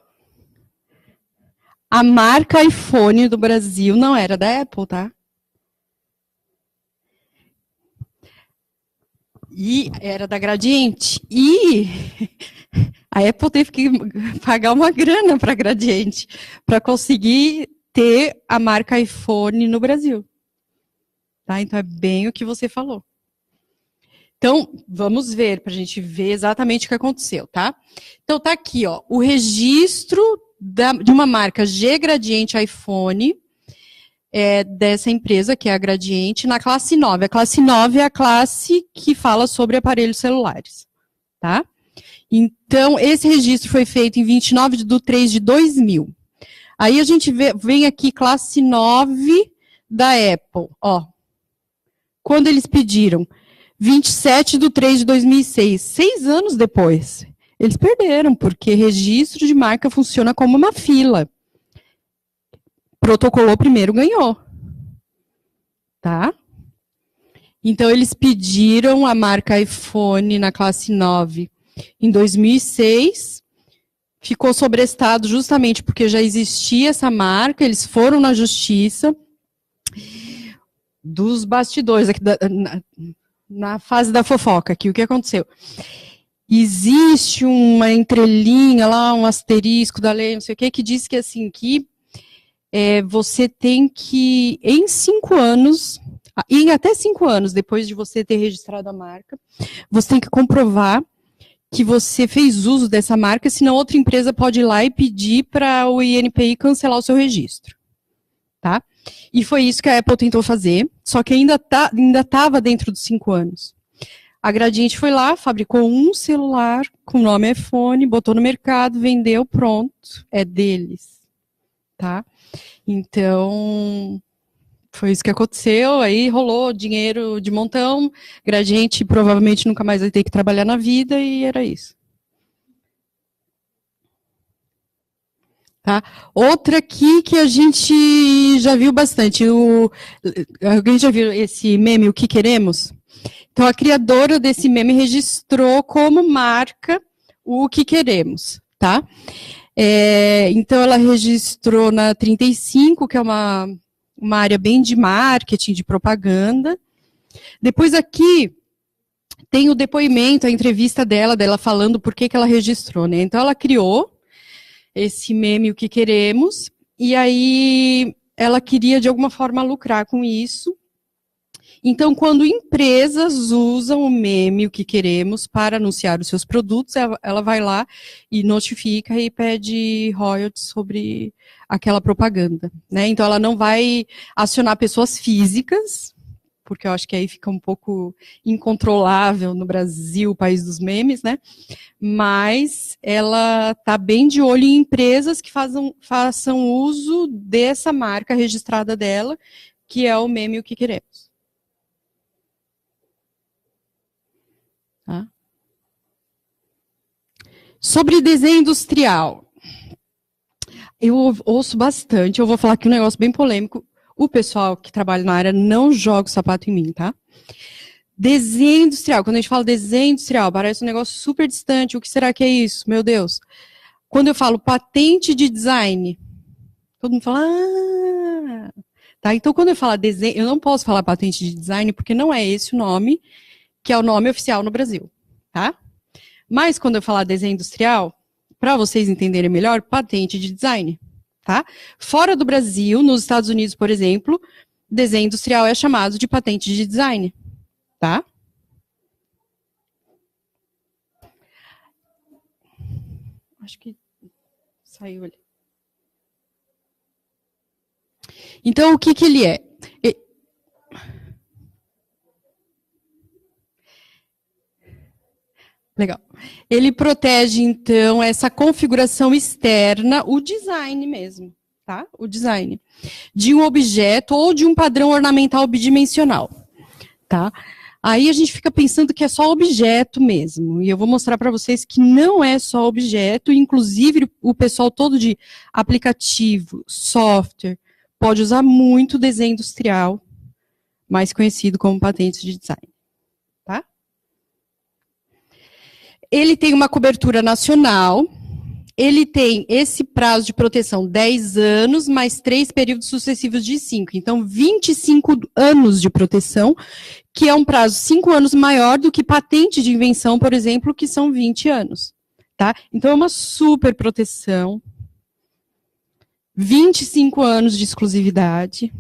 A marca iPhone do Brasil não era da Apple, tá? E era da Gradiente. E a Apple teve que pagar uma grana para a Gradiente para conseguir ter a marca iPhone no Brasil. Tá? Então, é bem o que você falou. Então, vamos ver, para a gente ver exatamente o que aconteceu, tá? Então, tá aqui, ó, o registro de uma marca G Gradiente iPhone, dessa empresa, que é a Gradiente, na classe 9. A classe 9 é a classe que fala sobre aparelhos celulares, tá? Então, esse registro foi feito em 29/3/2000. Aí a gente vem aqui, classe 9 da Apple, ó. Quando eles pediram? 27/3/2006, 6 anos depois. Eles perderam, porque registro de marca funciona como uma fila. Protocolou primeiro, ganhou. Tá? Então, eles pediram a marca iPhone na classe 9 em 2006, ficou sobrestado justamente porque já existia essa marca, eles foram na justiça. Dos bastidores, aqui na fase da fofoca aqui, o que aconteceu? Existe uma entrelinha lá, um asterisco da lei, não sei o que diz que assim, que você tem que, em 5 anos, em até 5 anos depois de você ter registrado a marca, você tem que comprovar que você fez uso dessa marca, senão outra empresa pode ir lá e pedir para o INPI cancelar o seu registro. Tá? E foi isso que a Apple tentou fazer, só que ainda estava dentro dos 5 anos. A Gradiente foi lá, fabricou um celular com o nome iPhone, botou no mercado, vendeu, pronto, é deles. Tá? Então, foi isso que aconteceu, aí rolou dinheiro de montão, Gradiente provavelmente nunca mais vai ter que trabalhar na vida, e era isso. Tá? Outra aqui que a gente já viu bastante, alguém já viu esse meme, O Que Queremos? Então, a criadora desse meme registrou como marca O Que Queremos, tá? Então, ela registrou na 35, que é uma área bem de marketing, de propaganda. Depois aqui tem o depoimento, a entrevista dela falando por que ela registrou, né? Então, ela criou esse meme O Que Queremos, e aí ela queria de alguma forma lucrar com isso. Então, quando empresas usam o meme O Que Queremos para anunciar os seus produtos, ela vai lá e notifica e pede royalties sobre aquela propaganda, né? Então, ela não vai acionar pessoas físicas, porque eu acho que aí fica um pouco incontrolável no Brasil, o país dos memes, né? Mas ela está bem de olho em empresas que façam uso dessa marca registrada dela, que é o meme O Que Queremos. Tá? Sobre desenho industrial. Eu ouço bastante, eu vou falar aqui um negócio bem polêmico. O pessoal que trabalha na área não joga o sapato em mim, tá? Desenho industrial. Quando a gente fala desenho industrial, parece um negócio super distante. O que será que é isso? Meu Deus. Quando eu falo patente de design, todo mundo fala, tá? Então, quando eu falo desenho, eu não posso falar patente de design, porque não é esse o nome, que é o nome oficial no Brasil, tá? Mas, quando eu falar desenho industrial, para vocês entenderem melhor, patente de design. Tá? Fora do Brasil, nos Estados Unidos, por exemplo, desenho industrial é chamado de patente de design. Tá? Acho que saiu ali. Então, o que ele é? Legal. Ele protege, então, essa configuração externa, o design mesmo, tá? O design. De um objeto ou de um padrão ornamental bidimensional, tá? Aí a gente fica pensando que é só objeto mesmo. E eu vou mostrar para vocês que não é só objeto, inclusive o pessoal todo de aplicativo, software, pode usar muito desenho industrial, mais conhecido como patente de design. Ele tem uma cobertura nacional, ele tem esse prazo de proteção 10 anos, mais 3 períodos sucessivos de 5. Então, 25 anos de proteção, que é um prazo 5 anos maior do que patente de invenção, por exemplo, que são 20 anos. Tá? Então, é uma super proteção. 25 anos de exclusividade.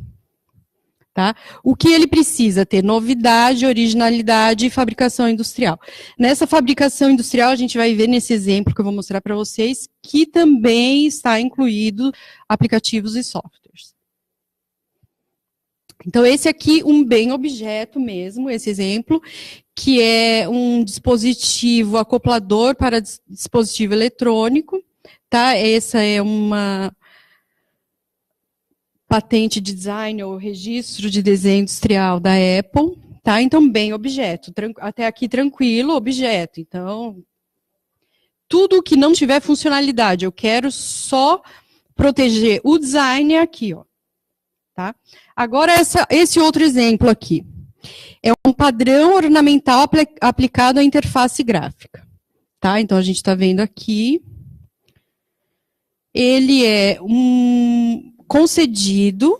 Tá? O que ele precisa ter? Novidade, originalidade e fabricação industrial. Nessa fabricação industrial, a gente vai ver nesse exemplo que eu vou mostrar para vocês, que também está incluído aplicativos e softwares. Então, esse aqui, um bem objeto mesmo, esse exemplo, que é um dispositivo acoplador para dispositivo eletrônico. Tá? Essa é uma patente de design ou registro de desenho industrial da Apple, tá? Então, bem objeto. Até aqui, tranquilo, objeto. Então, tudo que não tiver funcionalidade, eu quero só proteger o design é aqui, ó. Tá? Agora, esse outro exemplo aqui. É um padrão ornamental aplicado à interface gráfica. Tá? Então, a gente está vendo aqui. Ele é concedido,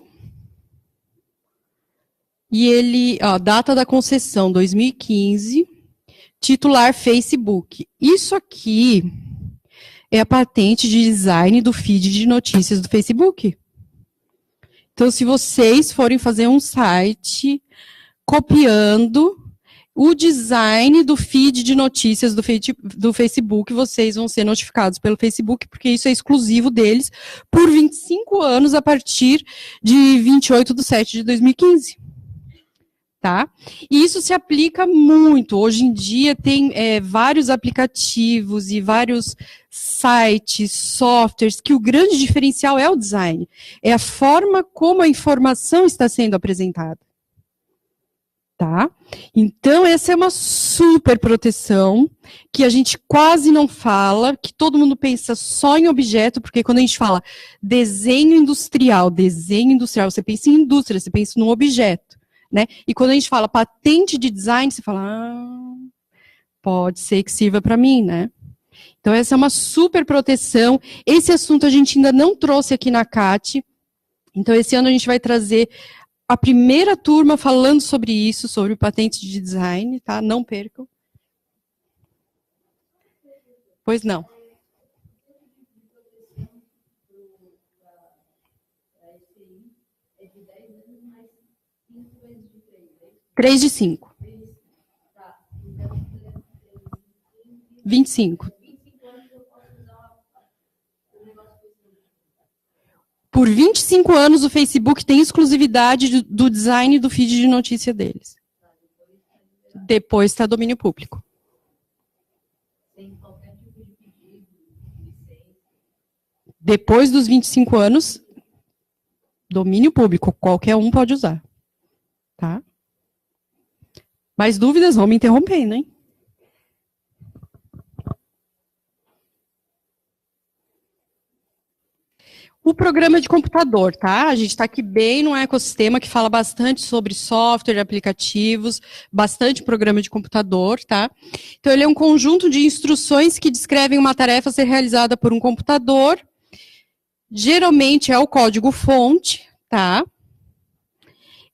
e ele, ó, data da concessão, 2015, titular Facebook. Isso aqui é a patente de design do feed de notícias do Facebook. Então, se vocês forem fazer um site copiando o design do feed de notícias do Facebook, vocês vão ser notificados pelo Facebook, porque isso é exclusivo deles, por 25 anos, a partir de 28/7/2015. Tá? E isso se aplica muito. Hoje em dia tem vários aplicativos e vários sites, softwares, que o grande diferencial é o design. É a forma como a informação está sendo apresentada. Tá? Então, essa é uma super proteção, que a gente quase não fala, que todo mundo pensa só em objeto, porque quando a gente fala desenho industrial, você pensa em indústria, você pensa num objeto, né? E quando a gente fala patente de design, você fala, pode ser que sirva para mim, né? Então, essa é uma super proteção. Esse assunto a gente ainda não trouxe aqui na CAT, então esse ano a gente vai trazer a primeira turma falando sobre isso, sobre patente de design, tá? Não percam. Pois não. Três de 5. 25. Por 25 anos, o Facebook tem exclusividade do design do feed de notícia deles. Depois está domínio público. Depois dos 25 anos, domínio público. Qualquer um pode usar. Tá? Mais dúvidas? Vão me interrompendo, hein? O programa de computador, tá? A gente está aqui bem num ecossistema que fala bastante sobre software, aplicativos, bastante programa de computador, tá? Então, ele é um conjunto de instruções que descrevem uma tarefa a ser realizada por um computador. Geralmente é o código-fonte, tá?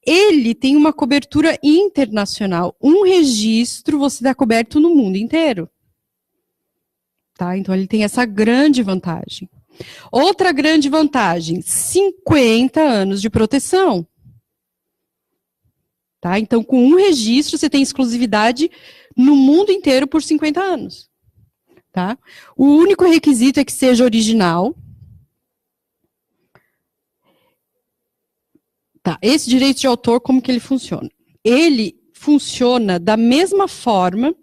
Ele tem uma cobertura internacional. Um registro você está coberto no mundo inteiro. Tá? Então, ele tem essa grande vantagem. Outra grande vantagem, 50 anos de proteção. Tá? Então, com um registro, você tem exclusividade no mundo inteiro por 50 anos. Tá? O único requisito é que seja original. Tá, esse direito de autor, como que ele funciona? Ele funciona da mesma forma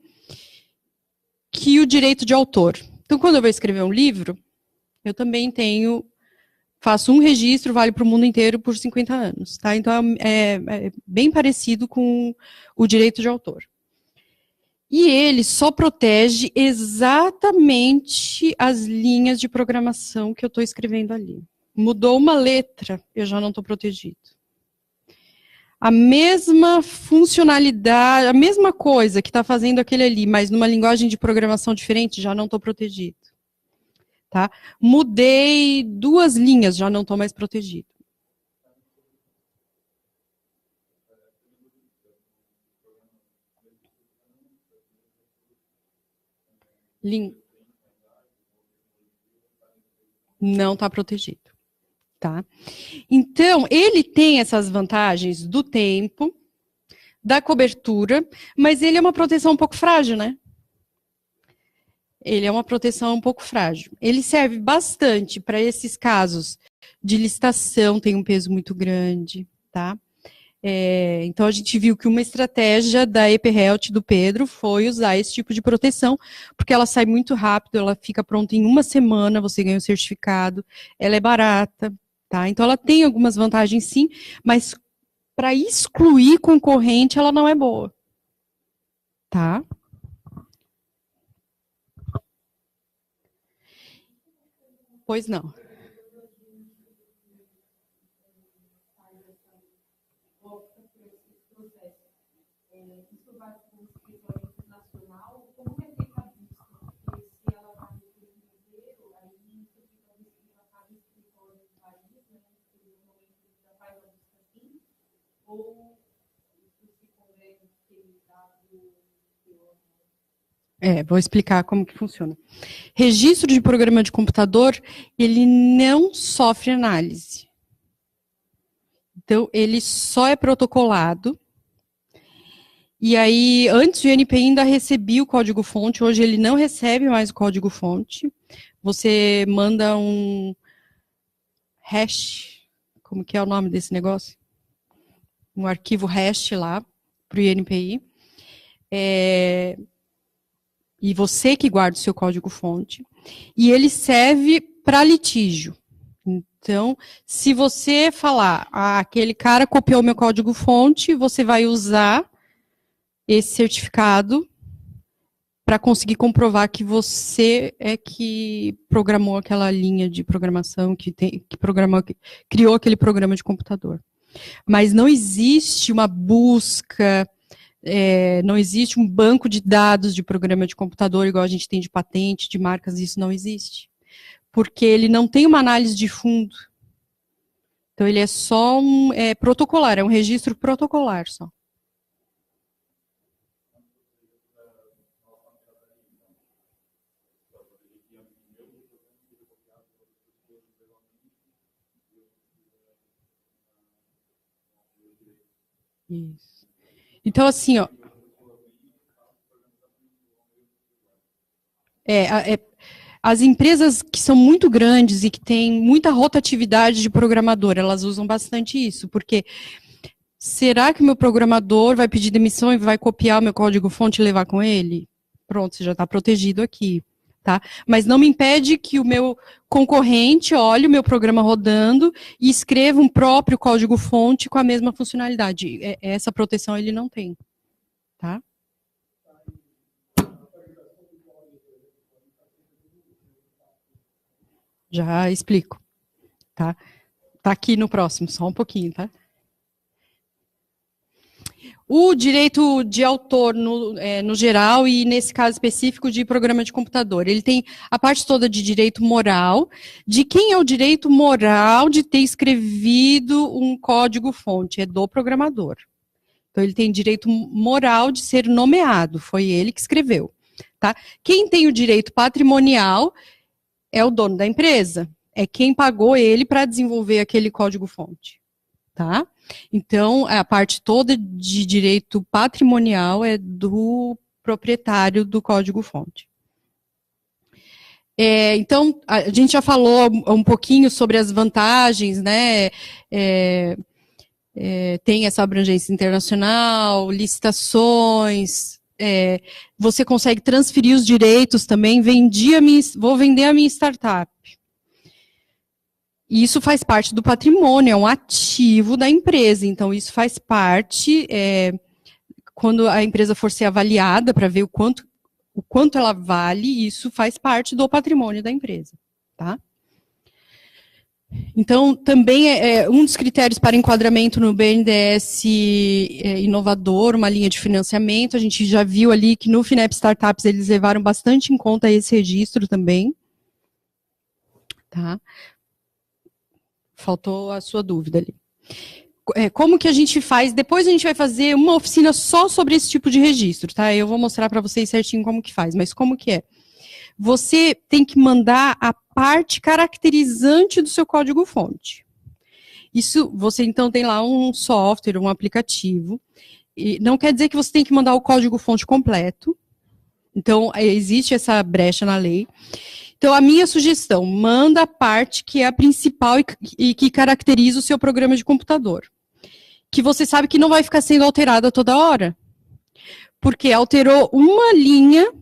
que o direito de autor. Então, quando eu vou escrever um livro, eu também faço um registro, vale para o mundo inteiro por 50 anos. Tá? Então, é bem parecido com o direito de autor. E ele só protege exatamente as linhas de programação que eu estou escrevendo ali. Mudou uma letra, eu já não estou protegido. A mesma funcionalidade, a mesma coisa que está fazendo aquele ali, mas numa linguagem de programação diferente, já não estou protegido. tá? Mudei 2 linhas, já não estou mais protegido. Não está protegido, tá? Então, ele tem essas vantagens do tempo, da cobertura, mas ele é uma proteção um pouco frágil, né? Ele é uma proteção um pouco frágil. Ele serve bastante para esses casos de licitação, tem um peso muito grande, tá? Então, a gente viu que uma estratégia da EP-Health do Pedro foi usar esse tipo de proteção, porque ela sai muito rápido, ela fica pronta em 1 semana, você ganha o certificado, ela é barata, tá? Então, ela tem algumas vantagens sim, mas para excluir concorrente, ela não é boa, tá? Pois não. Vou explicar como que funciona. Registro de programa de computador, ele não sofre análise. Então, ele só é protocolado. E aí, antes o INPI ainda recebia o código-fonte, hoje ele não recebe mais o código-fonte. Você manda um hash, como que é o nome desse negócio? Um arquivo hash lá para o INPI. E você que guarda o seu código-fonte. E ele serve para litígio. Então, se você falar, aquele cara copiou meu código-fonte, você vai usar esse certificado para conseguir comprovar que você é que programou aquela linha de programação, criou aquele programa de computador. Mas não existe uma busca, não existe um banco de dados de programa de computador igual a gente tem de patente, de marcas, isso não existe. Porque ele não tem uma análise de fundo. Então, ele é só protocolar, é um registro protocolar só. Isso. Então, assim, ó. As empresas que são muito grandes e que têm muita rotatividade de programador, elas usam bastante isso, porque será que o meu programador vai pedir demissão e vai copiar o meu código-fonte e levar com ele? Pronto, você já está protegido aqui, tá? Mas não me impede que o meu concorrente olhe o meu programa rodando e escreva um próprio código-fonte com a mesma funcionalidade. Essa proteção ele não tem, tá? Já explico, tá? Tá aqui no próximo, só um pouquinho, tá? O direito de autor no geral e nesse caso específico de programa de computador, ele tem a parte toda de direito moral, de quem é o direito moral de ter escrevido um código-fonte, é do programador. Então ele tem direito moral de ser nomeado, foi ele que escreveu, tá? Quem tem o direito patrimonial é o dono da empresa, é quem pagou ele para desenvolver aquele código-fonte, tá? Então, a parte toda de direito patrimonial é do proprietário do código-fonte. Então, a gente já falou um pouquinho sobre as vantagens, né? Tem essa abrangência internacional, licitações, você consegue transferir os direitos também, vou vender a minha startup. E isso faz parte do patrimônio, é um ativo da empresa, então isso faz parte, quando a empresa for ser avaliada para ver o quanto ela vale, isso faz parte do patrimônio da empresa, tá? Então, também um dos critérios para enquadramento no BNDES inovador, uma linha de financiamento, a gente já viu ali que no FINEP Startups eles levaram bastante em conta esse registro também. tá? Faltou a sua dúvida ali. Como que a gente faz? Depois a gente vai fazer uma oficina só sobre esse tipo de registro, tá? Eu vou mostrar para vocês certinho como que faz, mas como que é? Você tem que mandar a parte caracterizante do seu código-fonte. Isso, você então tem lá um software, um aplicativo, e não quer dizer que você tem que mandar o código-fonte completo. Então, existe essa brecha na lei. Então, a minha sugestão, manda a parte que é a principal e que caracteriza o seu programa de computador. Que você sabe que não vai ficar sendo alterada toda hora. Porque alterou uma linha,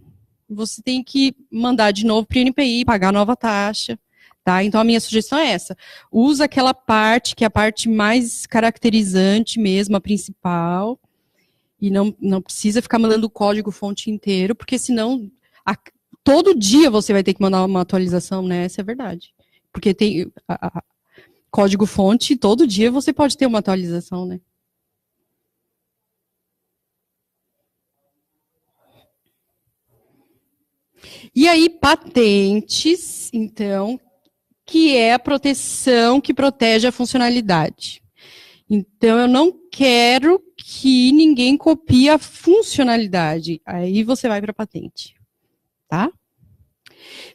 você tem que mandar de novo para o INPI, pagar a nova taxa. Tá? Então, a minha sugestão é essa. Usa aquela parte que é a parte mais caracterizante mesmo, a principal. E não precisa ficar mandando o código-fonte inteiro, porque senão todo dia você vai ter que mandar uma atualização, né? Essa é a verdade. Porque tem código-fonte, todo dia você pode ter uma atualização, né? E aí, patentes, então, que é a proteção que protege a funcionalidade. Então, eu não quero que ninguém copie a funcionalidade. Aí você vai para a patente. Tá?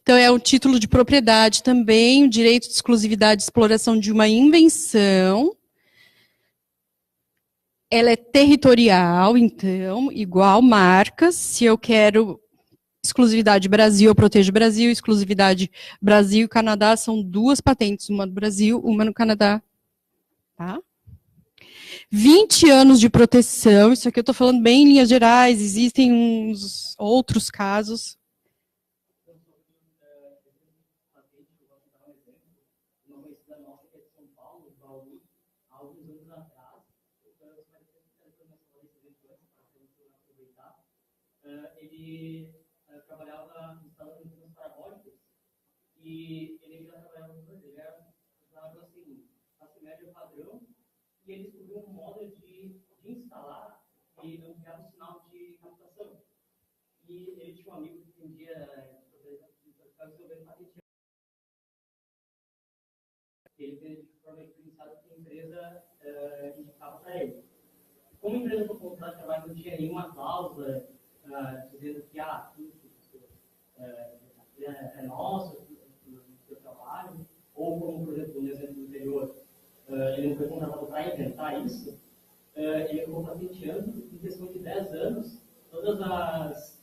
Então, é o título de propriedade também, o direito de exclusividade de exploração de uma invenção. Ela é territorial, então, igual marcas. Se eu quero exclusividade Brasil, eu protejo Brasil. Exclusividade Brasil e Canadá são duas patentes, uma no Brasil, uma no Canadá. Tá? 20 anos de proteção, isso aqui eu estou falando bem em linhas gerais, existem uns outros casos. Ele trabalhava instalando uns parabólicos e ele já trabalhava no Brasil. Ele era assim, classe média padrão, e ele descobriu um modo de instalar e não criava um sinal de captação. E ele tinha um amigo que entendia resolvendo patentear. Ele provavelmente pensava que a empresa indicava para ele. Como a empresa por conta de trabalho não tinha nenhuma cláusula dizendo que é nosso, do seu trabalho, ou como, por exemplo, no exemplo anterior, ele não foi contratado para inventar isso, ele acabou patenteando, em questão de 10 anos, todas as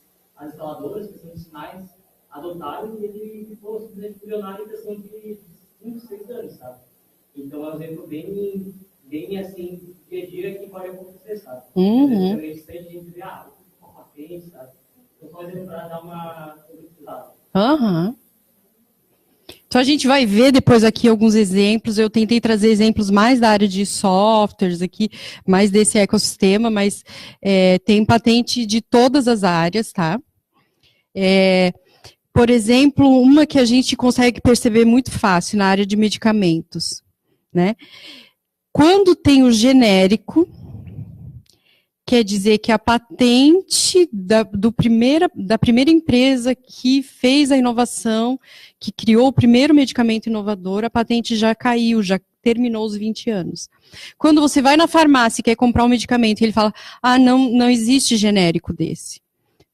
instaladoras, em questão de sinais, adotaram, e ele ficou simplesmente milionário em questão de 5, 6 anos, sabe? Então é um exemplo bem assim, dia a dia que pode acontecer, sabe? Uhum. A gente dizer, uma patente, sabe? Então pode para dar uma publicidade. Uhum. Então a gente vai ver depois aqui alguns exemplos. Eu tentei trazer exemplos mais da área de softwares aqui, mais desse ecossistema, mas tem patente de todas as áreas, tá? Por exemplo, uma que a gente consegue perceber muito fácil na área de medicamentos, né? Quando tem o genérico, quer dizer que a patente da primeira empresa que fez a inovação, que criou o primeiro medicamento inovador, a patente já caiu, já terminou os 20 anos. Quando você vai na farmácia e quer comprar um medicamento e ele fala, não existe genérico desse,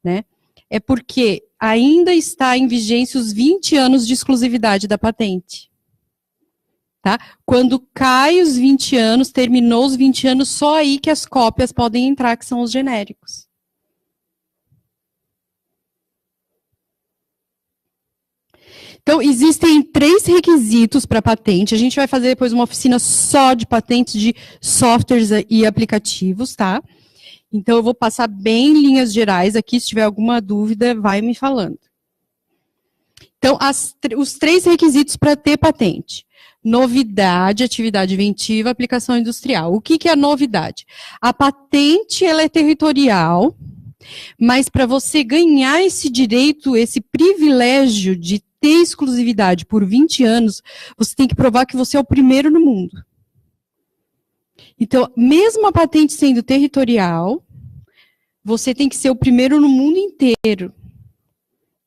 né? É porque ainda está em vigência os 20 anos de exclusividade da patente. Tá? Quando cai os 20 anos, terminou os 20 anos, só aí que as cópias podem entrar, que são os genéricos. Então, existem 3 requisitos para patente. A gente vai fazer depois uma oficina só de patentes de softwares e aplicativos, tá? Então, eu vou passar bem em linhas gerais aqui. Se tiver alguma dúvida, vai me falando. Então, os 3 requisitos para ter patente. Novidade, atividade inventiva, aplicação industrial. O que é a novidade? A patente, ela é territorial, mas para você ganhar esse direito, esse privilégio de ter exclusividade por 20 anos, você tem que provar que você é o primeiro no mundo. Então, mesmo a patente sendo territorial, você tem que ser o primeiro no mundo inteiro.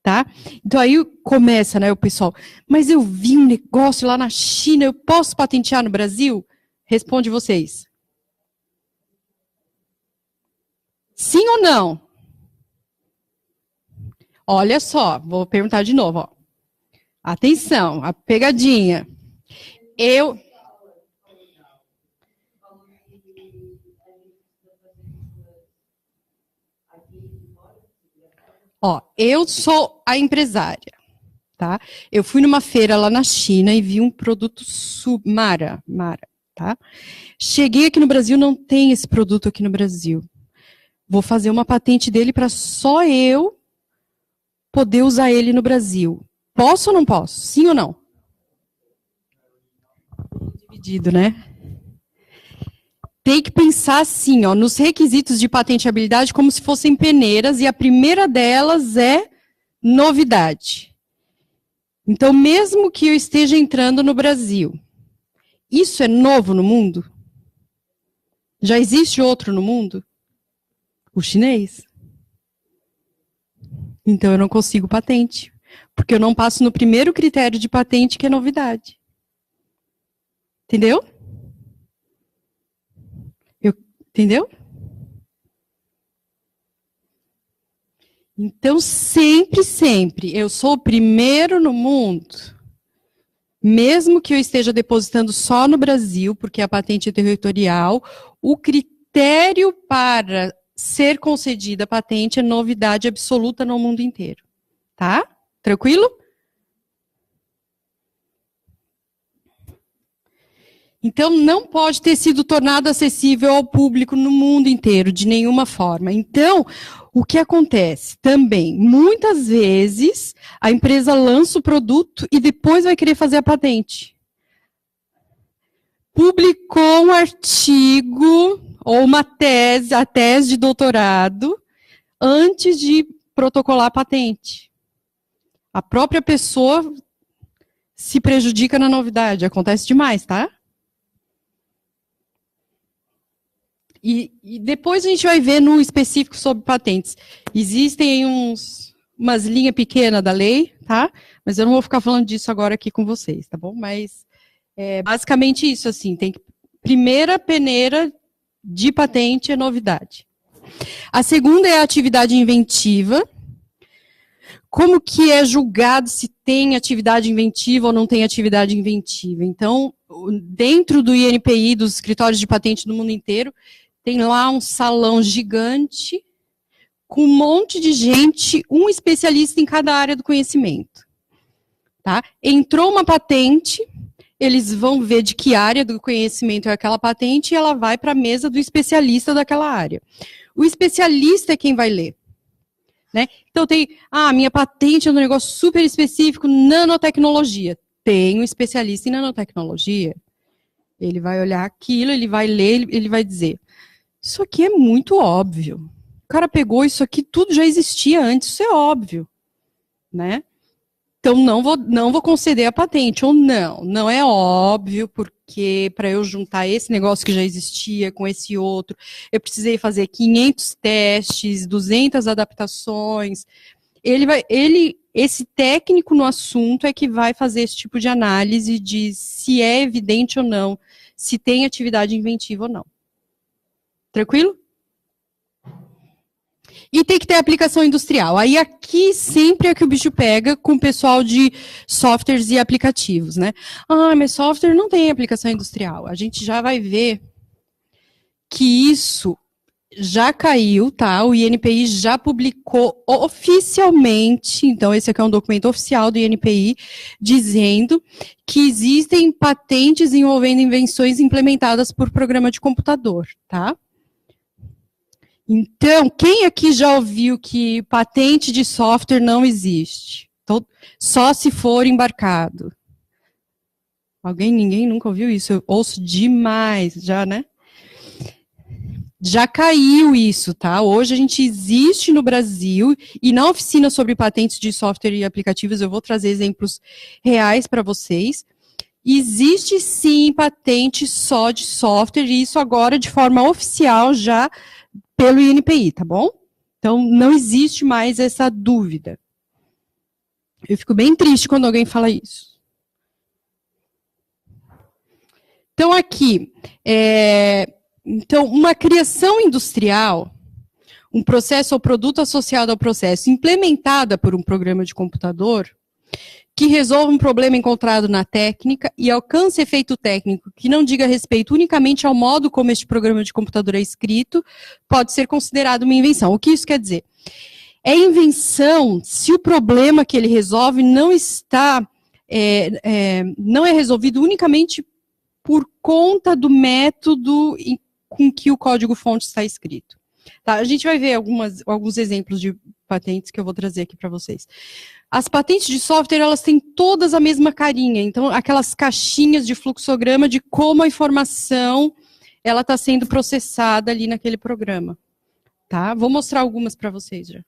tá? Então aí começa, né, o pessoal, mas eu vi um negócio lá na China, eu posso patentear no Brasil? Responde vocês. Sim ou não? Olha só, vou perguntar de novo, ó. Atenção, a pegadinha. Eu sou a empresária, tá? Eu fui numa feira lá na China e vi um produto mara, tá? Cheguei aqui no Brasil, não tem esse produto aqui no Brasil. Vou fazer uma patente dele para só eu poder usar ele no Brasil. Posso ou não posso? Sim ou não? Dividido, né? Tem que pensar assim, ó, nos requisitos de patenteabilidade como se fossem peneiras, e a primeira delas é novidade. Então, mesmo que eu esteja entrando no Brasil, isso é novo no mundo? Já existe outro no mundo? O chinês. Então, eu não consigo patente, porque eu não passo no primeiro critério de patente, que é novidade. Entendeu? Entendeu? Então, sempre, eu sou o primeiro no mundo, mesmo que eu esteja depositando só no Brasil, porque a patente é territorial, o critério para ser concedida a patente é novidade absoluta no mundo inteiro. Tá? Tranquilo? Então, não pode ter sido tornado acessível ao público no mundo inteiro, de nenhuma forma. Então, o que acontece também? Muitas vezes, a empresa lança o produto e depois vai querer fazer a patente. Publicou um artigo ou uma tese, a tese de doutorado, antes de protocolar a patente. A própria pessoa se prejudica na novidade. Acontece demais, tá? E depois a gente vai ver no específico sobre patentes. Existem umas linhas pequenas da lei, tá? Mas eu não vou ficar falando disso agora aqui com vocês, tá bom? Mas é basicamente isso, assim. Primeira peneira de patente é novidade. A segunda é a atividade inventiva. Como que é julgado se tem atividade inventiva ou não tem atividade inventiva? Então, dentro do INPI, dos escritórios de patente no mundo inteiro, tem lá um salão gigante, com um monte de gente, um especialista em cada área do conhecimento. Tá? Entrou uma patente, eles vão ver de que área do conhecimento é aquela patente e ela vai para a mesa do especialista daquela área. O especialista é quem vai ler. Né? Então tem, minha patente é um negócio super específico, nanotecnologia. Tem um especialista em nanotecnologia. Ele vai olhar aquilo, ele vai ler, ele vai dizer, isso aqui é muito óbvio. O cara pegou isso aqui, tudo já existia antes, isso é óbvio. Né? Então não vou conceder a patente, ou não é óbvio, porque para eu juntar esse negócio que já existia com esse outro, eu precisei fazer 500 testes, 200 adaptações. Esse técnico no assunto é que vai fazer esse tipo de análise de se é evidente ou não, se tem atividade inventiva ou não. Tranquilo? E tem que ter aplicação industrial. Aí aqui sempre é que o bicho pega com o pessoal de softwares e aplicativos, né? Mas software não tem aplicação industrial. A gente já vai ver que isso já caiu, tá? O INPI já publicou oficialmente, então esse aqui é um documento oficial do INPI, dizendo que existem patentes envolvendo invenções implementadas por programa de computador, tá? Então, quem aqui já ouviu que patente de software não existe? Então, só se for embarcado. Ninguém nunca ouviu isso? Eu ouço demais já, né? Já caiu isso, tá? Hoje a gente existe no Brasil, e na oficina sobre patentes de software e aplicativos, eu vou trazer exemplos reais para vocês. Existe sim patente só de software, e isso agora de forma oficial já pelo INPI, tá bom? Então, não existe mais essa dúvida. Eu fico bem triste quando alguém fala isso. Então, aqui, então, uma criação industrial, um processo ou produto associado ao processo, implementada por um programa de computador, que resolva um problema encontrado na técnica e alcance efeito técnico que não diga respeito unicamente ao modo como este programa de computador é escrito, pode ser considerado uma invenção. O que isso quer dizer? É invenção se o problema que ele resolve não está, não é resolvido unicamente por conta do método com que o código-fonte está escrito. Tá? A gente vai ver alguns exemplos de patentes que eu vou trazer aqui para vocês. As patentes de software, elas têm todas a mesma carinha, então aquelas caixinhas de fluxograma de como a informação ela está sendo processada ali naquele programa. Tá? Vou mostrar algumas para vocês já.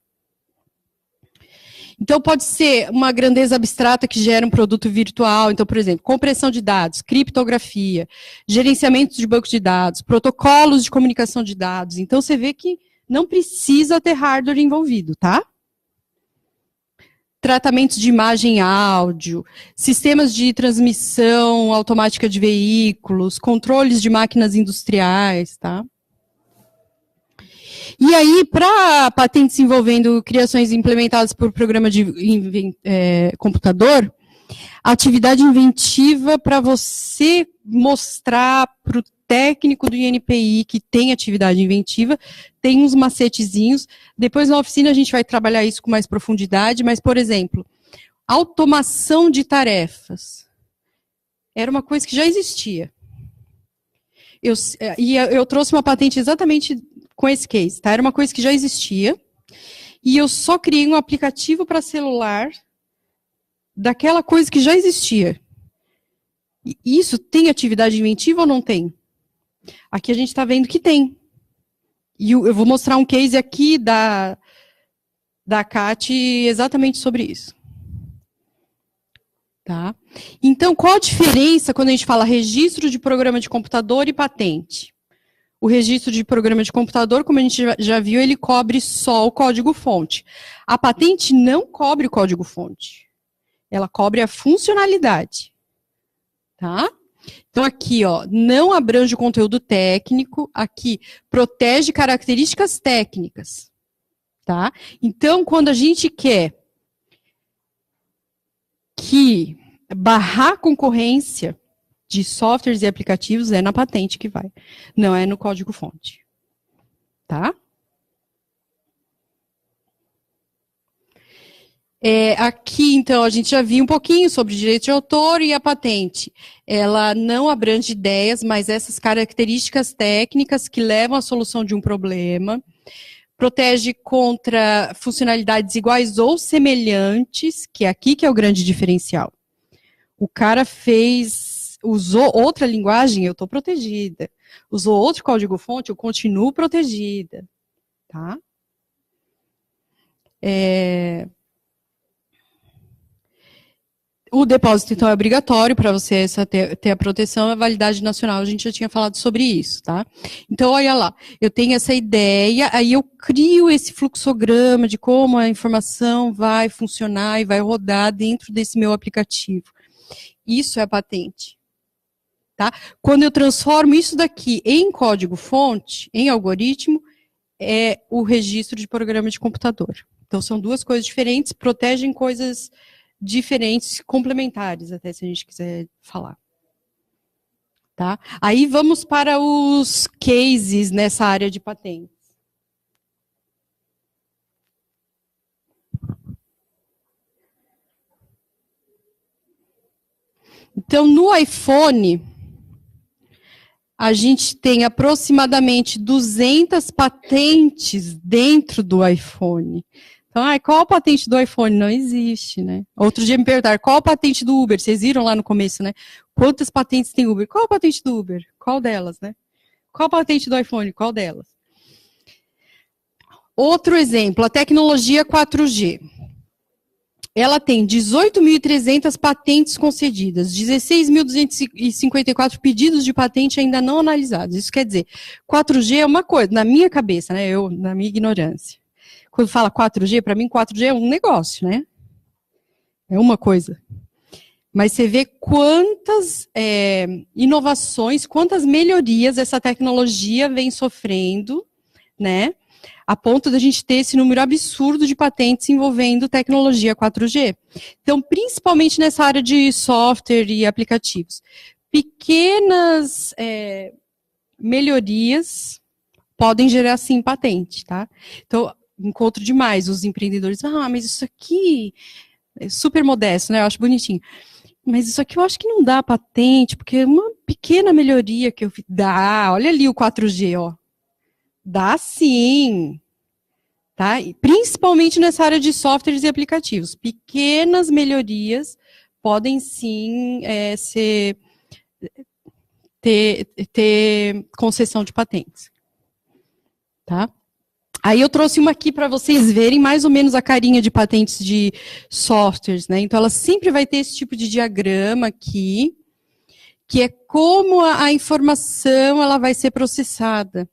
Então, pode ser uma grandeza abstrata que gera um produto virtual. Então, por exemplo, compressão de dados, criptografia, gerenciamento de banco de dados, protocolos de comunicação de dados. Então, você vê que não precisa ter hardware envolvido, tá? Tratamentos de imagem e áudio, sistemas de transmissão automática de veículos, controles de máquinas industriais, tá? E aí, para patentes envolvendo criações implementadas por programa de computador, a atividade inventiva para você mostrar para o técnico do INPI que tem atividade inventiva, tem uns macetezinhos. Depois na oficina a gente vai trabalhar isso com mais profundidade, mas, por exemplo, automação de tarefas. Era uma coisa que já existia. Eu trouxe uma patente exatamente com esse case, tá? Era uma coisa que já existia, e eu só criei um aplicativo para celular daquela coisa que já existia. E isso tem atividade inventiva ou não tem? Aqui a gente está vendo que tem. E eu vou mostrar um case aqui da CAT exatamente sobre isso. Tá? Então, qual a diferença quando a gente fala registro de programa de computador e patente? O registro de programa de computador, como a gente já viu, ele cobre só o código-fonte. A patente não cobre o código-fonte. Ela cobre a funcionalidade. Tá? Então, aqui, ó, não abrange o conteúdo técnico. Aqui, protege características técnicas. Tá? Então, quando a gente quer que barrar a concorrência de softwares e aplicativos, é na patente que vai, não é no código-fonte. Tá? Aqui, então, a gente já viu um pouquinho sobre direito de autor e a patente. Ela não abrange ideias, mas essas características técnicas que levam à solução de um problema. Protege contra funcionalidades iguais ou semelhantes, que é aqui que é o grande diferencial. O cara usou outra linguagem, eu estou protegida. Usou outro código-fonte, eu continuo protegida. Tá? O depósito, então, é obrigatório para você ter a proteção, a validade nacional, a gente já tinha falado sobre isso, tá? Então, olha lá, eu tenho essa ideia, aí eu crio esse fluxograma de como a informação vai funcionar e vai rodar dentro desse meu aplicativo. Isso é a patente. Tá? Quando eu transformo isso daqui em código-fonte, em algoritmo, é o registro de programa de computador. Então, são duas coisas diferentes, protegem coisas diferentes, complementares, até se a gente quiser falar. Tá? Aí vamos para os cases nessa área de patentes. Então, no iPhone, a gente tem aproximadamente 200 patentes dentro do iPhone. Então, qual a patente do iPhone? Não existe, né? Outro dia me perguntaram, qual a patente do Uber? Vocês viram lá no começo, né? Quantas patentes tem Uber? Qual a patente do Uber? Qual delas, né? Qual a patente do iPhone? Qual delas? Outro exemplo, a tecnologia 4G. Ela tem 18.300 patentes concedidas, 16.254 pedidos de patente ainda não analisados. Isso quer dizer, 4G é uma coisa, na minha cabeça, né? Na minha ignorância. Quando fala 4G, para mim 4G é um negócio, né? é uma coisa. Mas você vê quantas inovações, quantas melhorias essa tecnologia vem sofrendo, né? A ponto da gente ter esse número absurdo de patentes envolvendo tecnologia 4G. Então, principalmente nessa área de software e aplicativos. Pequenas melhorias podem gerar, sim, patente, tá? Então, encontro demais os empreendedores. Mas isso aqui é super modesto, né? Eu acho bonitinho. Mas isso aqui eu acho que não dá patente, porque é uma pequena melhoria que eu fiz. Dá, olha ali o 4G, ó. Dá sim. Tá? E principalmente nessa área de softwares e aplicativos. Pequenas melhorias podem sim ter concessão de patentes. Tá? Aí eu trouxe uma aqui para vocês verem mais ou menos a carinha de patentes de softwares, né? Então ela sempre vai ter esse tipo de diagrama aqui, que é como a informação ela vai ser processada,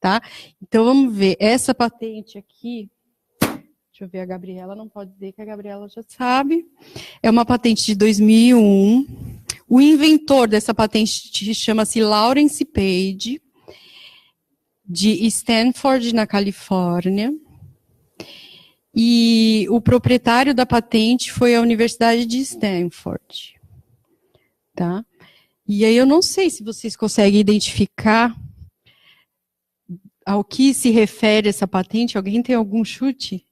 tá? Então vamos ver, essa patente aqui, deixa eu ver, a Gabriela não pode dizer que a Gabriela já sabe, é uma patente de 2001, o inventor dessa patente chama-se Lawrence Page, de Stanford, na Califórnia, e o proprietário da patente foi a Universidade de Stanford, tá? E aí eu não sei se vocês conseguem identificar ao que se refere essa patente. Alguém tem algum chute?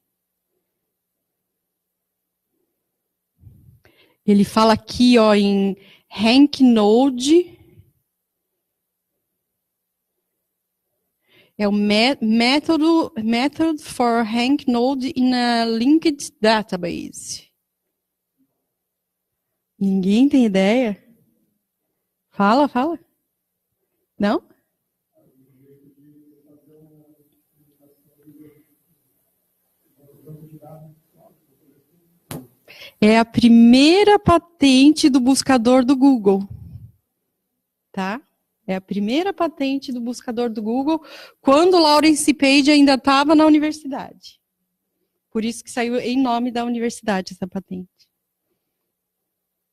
Ele fala aqui, ó, em Hank Node. É o method for Hank Node in a linked database. Ninguém tem ideia? Fala. Não? É a primeira patente do buscador do Google. Tá? É a primeira patente do buscador do Google, quando o Lawrence Page ainda estava na universidade. Por isso que saiu em nome da universidade essa patente.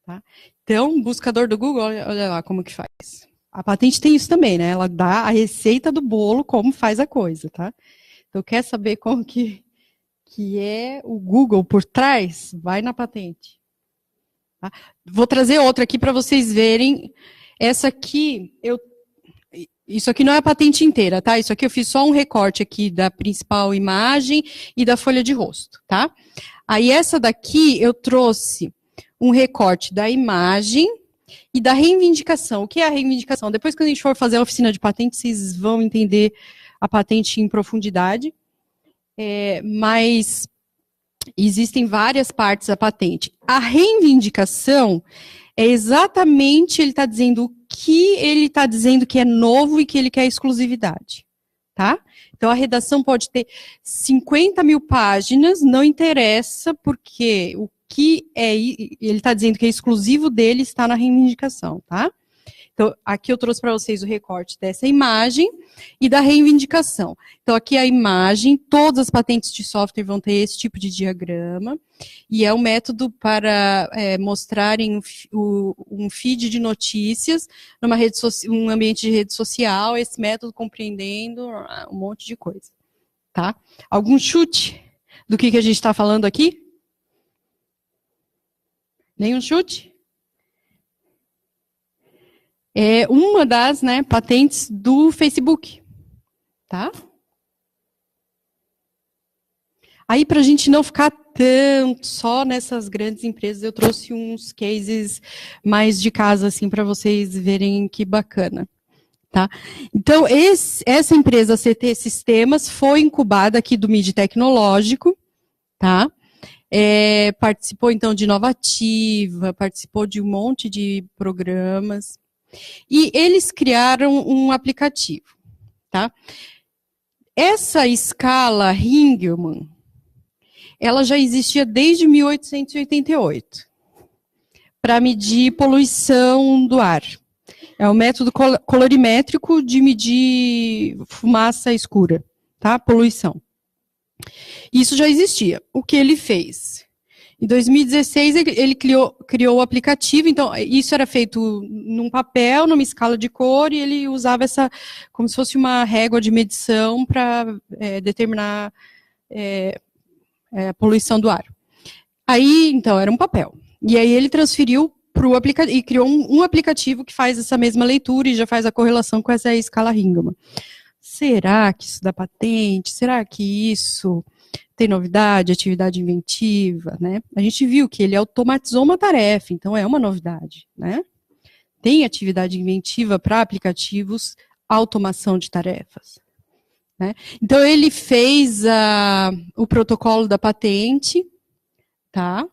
Tá? Então, o buscador do Google, olha lá como que faz. A patente tem isso também, né? Ela dá a receita do bolo, como faz a coisa, tá? Então, quer saber como que é o Google por trás? Vai na patente. Tá? Vou trazer outra aqui para vocês verem. Essa aqui, isso aqui não é a patente inteira, tá? Isso aqui eu fiz só um recorte aqui da principal imagem e da folha de rosto, tá? Aí essa daqui eu trouxe um recorte da imagem e da reivindicação. O que é a reivindicação? Depois que a gente for fazer a oficina de patente, vocês vão entender a patente em profundidade. Mas existem várias partes da patente. A reivindicação é exatamente, ele está dizendo o que ele está dizendo que é novo e que ele quer exclusividade, tá? Então, a redação pode ter 50 mil páginas, não interessa, porque o que ele está dizendo que é exclusivo dele está na reivindicação, tá? Então, aqui eu trouxe para vocês o recorte dessa imagem e da reivindicação. Então, aqui a imagem, todas as patentes de software vão ter esse tipo de diagrama, e é um método para mostrarem um feed de notícias numa um ambiente de rede social, esse método compreendendo um monte de coisa. Tá? Algum chute do que a gente está falando aqui? Nenhum chute? É uma das patentes do Facebook, tá? Aí, para a gente não ficar tanto só nessas grandes empresas, eu trouxe uns cases mais de casa, assim, para vocês verem que bacana, tá? Então, essa empresa CT Sistemas foi incubada aqui do MID Tecnológico, tá? Participou, então, de Inovativa, participou de um monte de programas. E eles criaram um aplicativo, tá? Essa escala Ringman, ela já existia desde 1888, para medir poluição do ar. É um método colorimétrico de medir fumaça escura, tá? Poluição. Isso já existia. O que ele fez? Em 2016, ele criou o aplicativo, então isso era feito num papel, numa escala de cor, e ele usava essa, como se fosse uma régua de medição para determinar a poluição do ar. Aí, então, era um papel. E aí ele transferiu para o aplicativo, e criou um aplicativo que faz essa mesma leitura e já faz a correlação com essa escala Ringman. Será que isso dá patente? Será que isso tem novidade, atividade inventiva, né? A gente viu que ele automatizou uma tarefa, então é uma novidade, né? Tem atividade inventiva para aplicativos, automação de tarefas, né? Então ele fez o protocolo da patente, tá?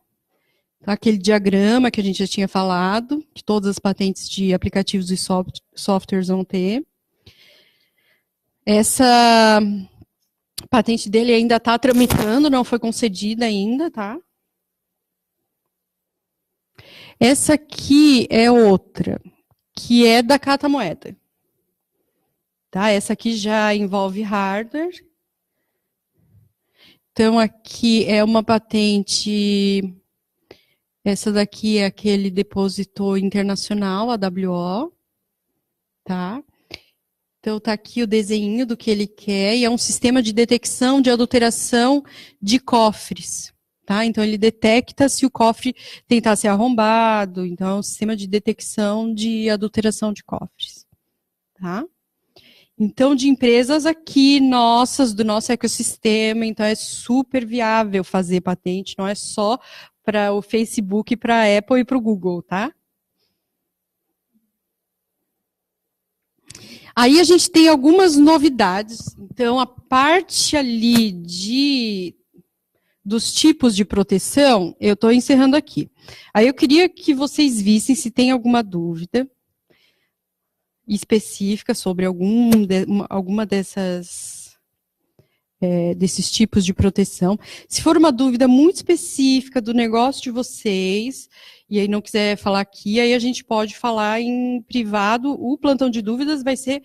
Aquele diagrama que a gente já tinha falado, que todas as patentes de aplicativos e softwares vão ter. Essa patente dele ainda está tramitando, não foi concedida ainda, tá? Essa aqui é outra, que é da Catamoeda. Tá? Essa aqui já envolve hardware. Então, aqui é uma patente, essa daqui é aquele depositor internacional, AWO, tá? Então, tá aqui o desenho do que ele quer, e é um sistema de detecção de adulteração de cofres, tá? Então, ele detecta se o cofre tentar ser arrombado, então é um sistema de detecção de adulteração de cofres, tá? Então, de empresas aqui, nossas, do nosso ecossistema, então é super viável fazer patente, não é só para o Facebook, para a Apple e para o Google, tá? Aí a gente tem algumas novidades. Então, a parte ali dos tipos de proteção, eu estou encerrando aqui. Aí eu queria que vocês vissem se tem alguma dúvida específica sobre alguma desses tipos de proteção. Se for uma dúvida muito específica do negócio de vocês, e aí não quiser falar aqui, aí a gente pode falar em privado. O plantão de dúvidas vai ser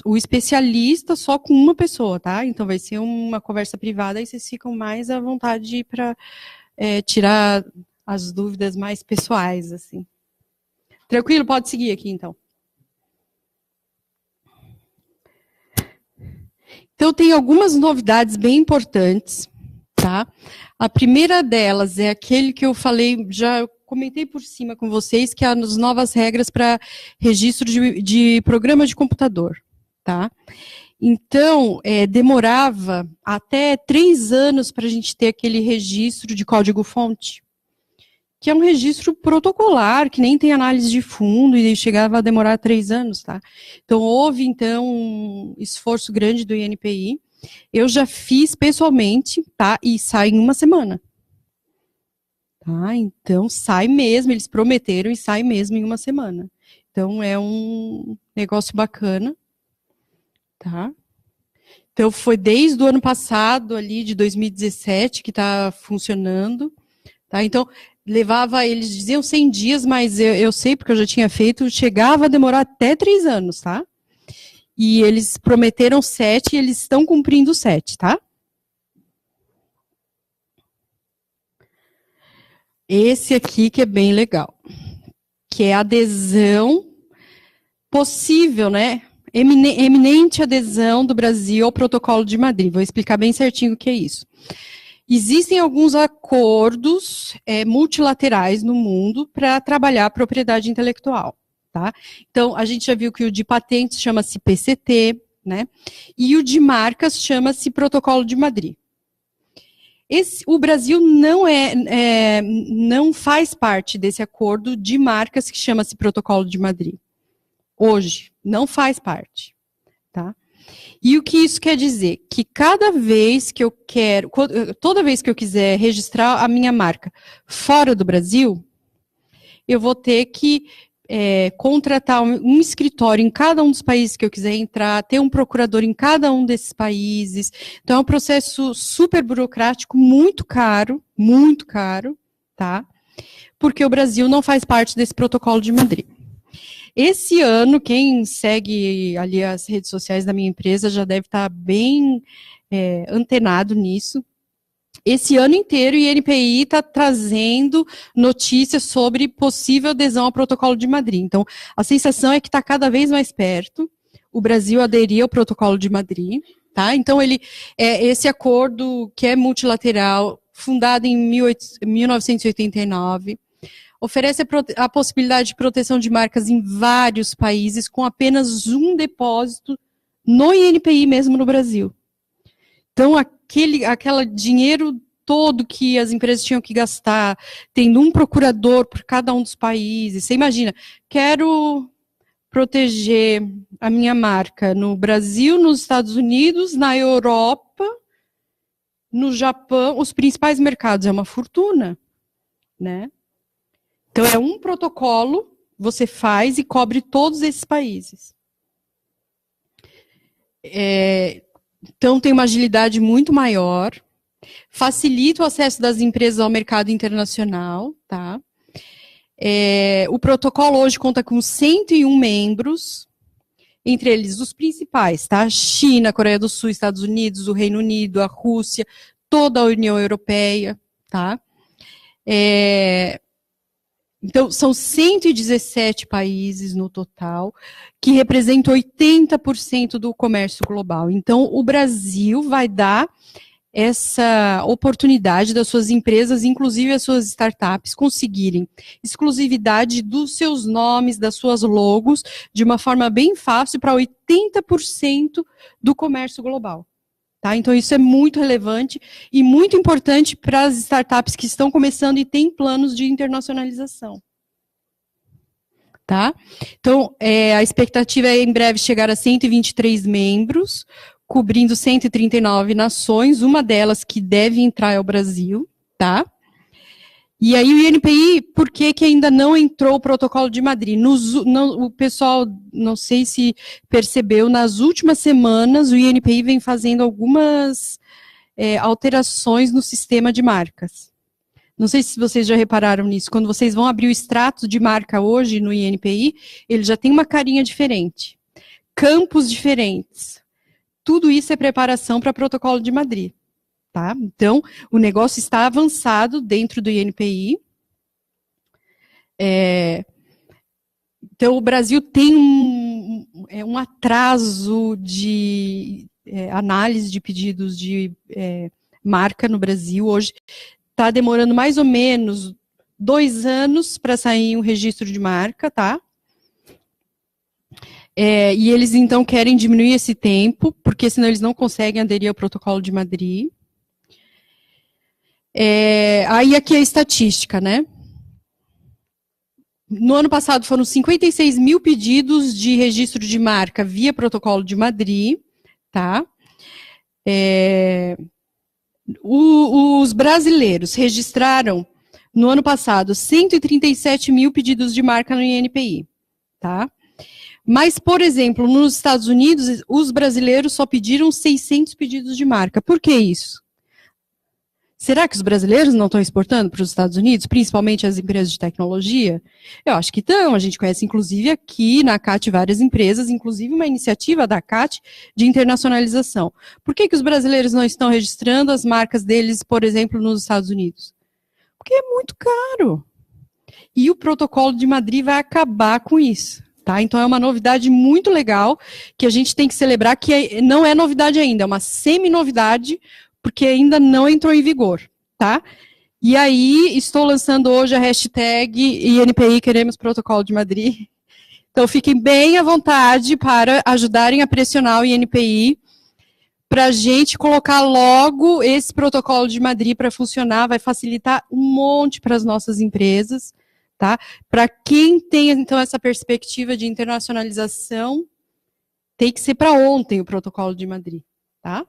o especialista só com uma pessoa, tá? Então vai ser uma conversa privada e vocês ficam mais à vontade para tirar as dúvidas mais pessoais, assim. Tranquilo? Pode seguir aqui, então. Então, tem algumas novidades bem importantes, tá? A primeira delas é aquele que eu falei, já comentei por cima com vocês, que é as novas regras para registro de programa de computador, tá? Então, demorava até 3 anos para a gente ter aquele registro de código-fonte, que é um registro protocolar, que nem tem análise de fundo, e chegava a demorar 3 anos, tá? Então, houve, então, um esforço grande do INPI. Eu já fiz pessoalmente, tá? E sai em 1 semana. Tá? Então, sai mesmo, eles prometeram e sai mesmo em 1 semana. Então, é um negócio bacana, tá? Então, foi desde o ano passado, ali, de 2017, que está funcionando, tá? Então, eles diziam 100 dias, mas eu sei, porque eu já tinha feito, chegava a demorar até 3 anos, tá? E eles prometeram 7 e eles estão cumprindo 7, tá? Esse aqui que é bem legal, que é a adesão possível, né? Eminente adesão do Brasil ao Protocolo de Madrid. Vou explicar bem certinho o que é isso. Existem alguns acordos multilaterais no mundo para trabalhar a propriedade intelectual, tá? Então, a gente já viu que o de patentes chama-se PCT, né? E o de marcas chama-se Protocolo de Madrid. O Brasil não faz parte desse acordo de marcas que chama-se Protocolo de Madrid. Hoje, não faz parte, tá? E o que isso quer dizer? Que toda vez que eu quiser registrar a minha marca fora do Brasil, eu vou ter que contratar um escritório em cada um dos países que eu quiser entrar, ter um procurador em cada um desses países. Então, é um processo super burocrático, muito caro, tá? Porque o Brasil não faz parte desse Protocolo de Madrid. Esse ano, quem segue ali as redes sociais da minha empresa já deve estar bem antenado nisso. esse ano inteiro o INPI está trazendo notícias sobre possível adesão ao Protocolo de Madrid. Então, a sensação é que está cada vez mais perto. O Brasil aderir ao Protocolo de Madrid, tá? Então, esse acordo que é multilateral, fundado em 1989, oferece a possibilidade de proteção de marcas em vários países com apenas um depósito no INPI mesmo no Brasil. Então, aquele dinheiro todo que as empresas tinham que gastar, tendo um procurador por cada um dos países. Você imagina, quero proteger a minha marca no Brasil, nos Estados Unidos, na Europa, no Japão, os principais mercados, é uma fortuna, né? Então, é um protocolo, você faz e cobre todos esses países. Então, tem uma agilidade muito maior, facilita o acesso das empresas ao mercado internacional, tá? O protocolo hoje conta com 101 membros, entre eles os principais, tá? China, Coreia do Sul, Estados Unidos, o Reino Unido, a Rússia, toda a União Europeia, tá? Então, são 117 países no total, que representam 80% do comércio global. Então, o Brasil vai dar essa oportunidade das suas empresas, inclusive as suas startups, conseguirem exclusividade dos seus nomes, das suas logos, de uma forma bem fácil para 80% do comércio global. Tá? Então, isso é muito relevante e muito importante para as startups que estão começando e têm planos de internacionalização. Tá? Então, a expectativa é, em breve, chegar a 123 membros, cobrindo 139 nações, uma delas que deve entrar é o Brasil. Tá? E aí, o INPI, por que ainda não entrou o Protocolo de Madrid? O pessoal, não sei se percebeu, nas últimas semanas, o INPI vem fazendo algumas alterações no sistema de marcas. Não sei se vocês já repararam nisso. Quando vocês vão abrir o extrato de marca hoje no INPI, ele já tem uma carinha diferente. Campos diferentes. Tudo isso é preparação para o Protocolo de Madrid. Tá? Então, o negócio está avançado dentro do INPI. Então, o Brasil tem um atraso de análise de pedidos de marca no Brasil. Hoje está demorando mais ou menos 2 anos para sair um registro de marca, tá? E eles, então, querem diminuir esse tempo, porque senão eles não conseguem aderir ao Protocolo de Madrid. Aí aqui a estatística, né? No ano passado foram 56 mil pedidos de registro de marca via Protocolo de Madrid, tá? Os brasileiros registraram, no ano passado, 137 mil pedidos de marca no INPI, tá? Mas, por exemplo, nos Estados Unidos, os brasileiros só pediram 600 pedidos de marca. Por que isso? Será que os brasileiros não estão exportando para os Estados Unidos, principalmente as empresas de tecnologia? Eu acho que estão. A gente conhece, inclusive, aqui na CAT várias empresas, inclusive uma iniciativa da CAT de internacionalização. Por que os brasileiros não estão registrando as marcas deles, por exemplo, nos Estados Unidos? Porque é muito caro. E o Protocolo de Madrid vai acabar com isso. Tá? Então, é uma novidade muito legal que a gente tem que celebrar, que não é novidade ainda, é uma semi-novidade, porque ainda não entrou em vigor, tá? E aí, estou lançando hoje a hashtag INPI Queremos Protocolo de Madrid. Então, fiquem bem à vontade para ajudarem a pressionar o INPI para a gente colocar logo esse Protocolo de Madrid para funcionar, vai facilitar um monte para as nossas empresas, tá? Para quem tem, então, essa perspectiva de internacionalização, tem que ser para ontem o Protocolo de Madrid, tá?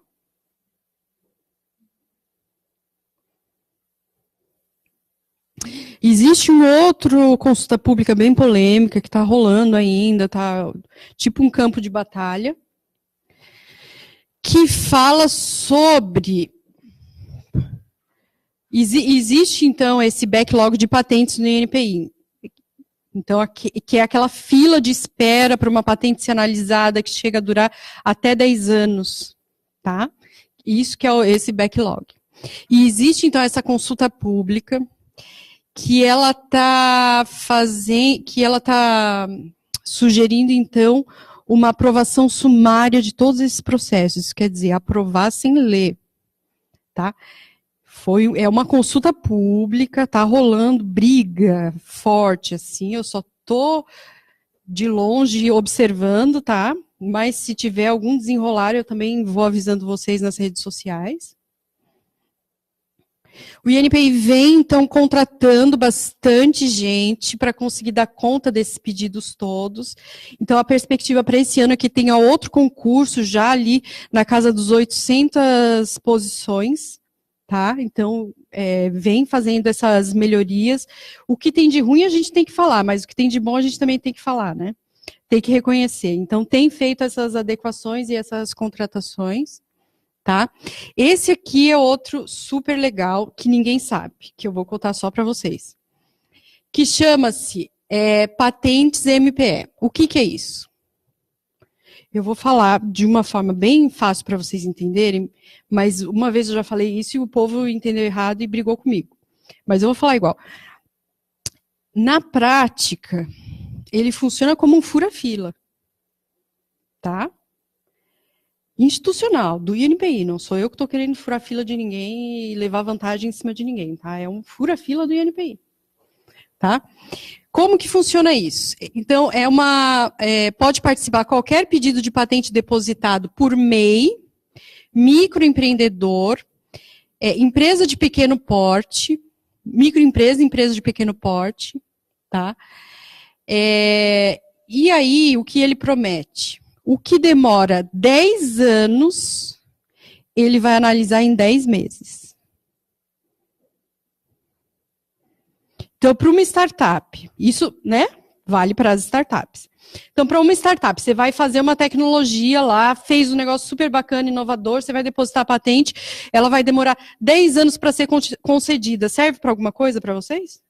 Existe um outro consulta pública bem polêmica que está rolando ainda, tá tipo um campo de batalha, que fala sobre... Existe, então, esse backlog de patentes no INPI. Então, que é aquela fila de espera para uma patente ser analisada que chega a durar até 10 anos, tá? Isso que é esse backlog. E existe, então, essa consulta pública que ela está sugerindo, então, uma aprovação sumária de todos esses processos, quer dizer, aprovar sem ler, tá? É uma consulta pública, tá rolando briga forte, assim, eu só tô de longe observando, tá? Mas se tiver algum desenrolar, eu também vou avisando vocês nas redes sociais. O INPI vem, então, contratando bastante gente para conseguir dar conta desses pedidos todos. Então, a perspectiva para esse ano é que tenha outro concurso já ali na casa dos 800 posições, tá? Então, vem fazendo essas melhorias. O que tem de ruim a gente tem que falar, mas o que tem de bom a gente também tem que falar, né? Tem que reconhecer. Então, tem feito essas adequações e essas contratações. Tá? Esse aqui é outro super legal que ninguém sabe, que eu vou contar só para vocês. Que chama-se Patentes MPE. O que é isso? Eu vou falar de uma forma bem fácil para vocês entenderem, mas uma vez eu já falei isso e o povo entendeu errado e brigou comigo. Mas eu vou falar igual. Na prática, ele funciona como um fura-fila. Tá? Institucional, do INPI, não sou eu que estou querendo furar fila de ninguém e levar vantagem em cima de ninguém, tá? É um fura-fila do INPI, tá? Como que funciona isso? Então, pode participar qualquer pedido de patente depositado por MEI, microempreendedor, empresa de pequeno porte, microempresa, empresa de pequeno porte, tá? E aí, o que ele promete? O que demora 10 anos, ele vai analisar em 10 meses. Então, para uma startup, isso, né, vale para as startups. Então, para uma startup, você vai fazer uma tecnologia lá, fez um negócio super bacana, inovador, você vai depositar a patente, ela vai demorar 10 anos para ser concedida. Serve para alguma coisa para vocês?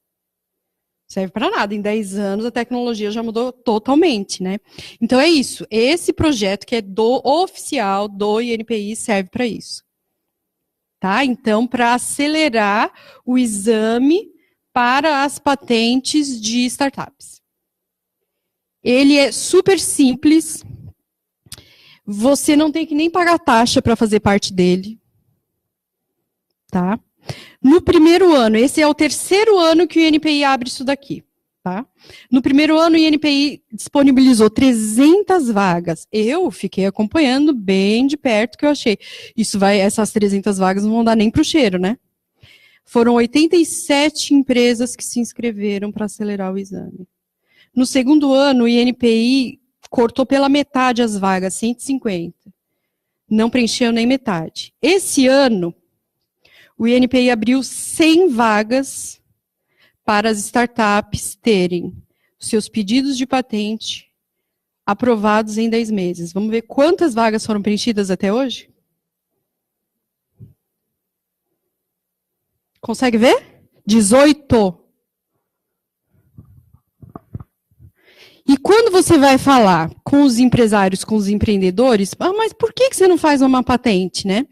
Serve para nada. Em 10 anos, a tecnologia já mudou totalmente, né? Então, é isso. Esse projeto que é oficial do INPI serve para isso. Tá? Então, para acelerar o exame para as patentes de startups. Ele é super simples. Você não tem que nem pagar taxa para fazer parte dele. Tá? No primeiro ano, esse é o terceiro ano que o INPI abre isso daqui, tá? No primeiro ano, o INPI disponibilizou 300 vagas. Eu fiquei acompanhando bem de perto, que eu achei. Essas 300 vagas não vão dar nem para o cheiro, né? Foram 87 empresas que se inscreveram para acelerar o exame. No segundo ano, o INPI cortou pela metade as vagas, 150. Não preencheu nem metade. Esse ano, o INPI abriu 100 vagas para as startups terem seus pedidos de patente aprovados em 10 meses. Vamos ver quantas vagas foram preenchidas até hoje? Consegue ver? 18. E quando você vai falar com os empresários, com os empreendedores, mas por que você não faz uma patente, né?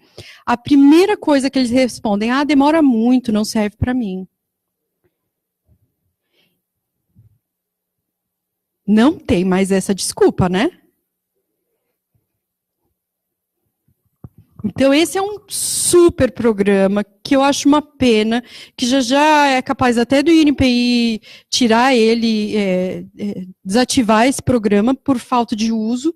A primeira coisa que eles respondem, demora muito, não serve para mim. Não tem mais essa desculpa, né? Então, esse é um super programa que eu acho uma pena, que já é capaz até do INPI tirar ele, desativar esse programa por falta de uso,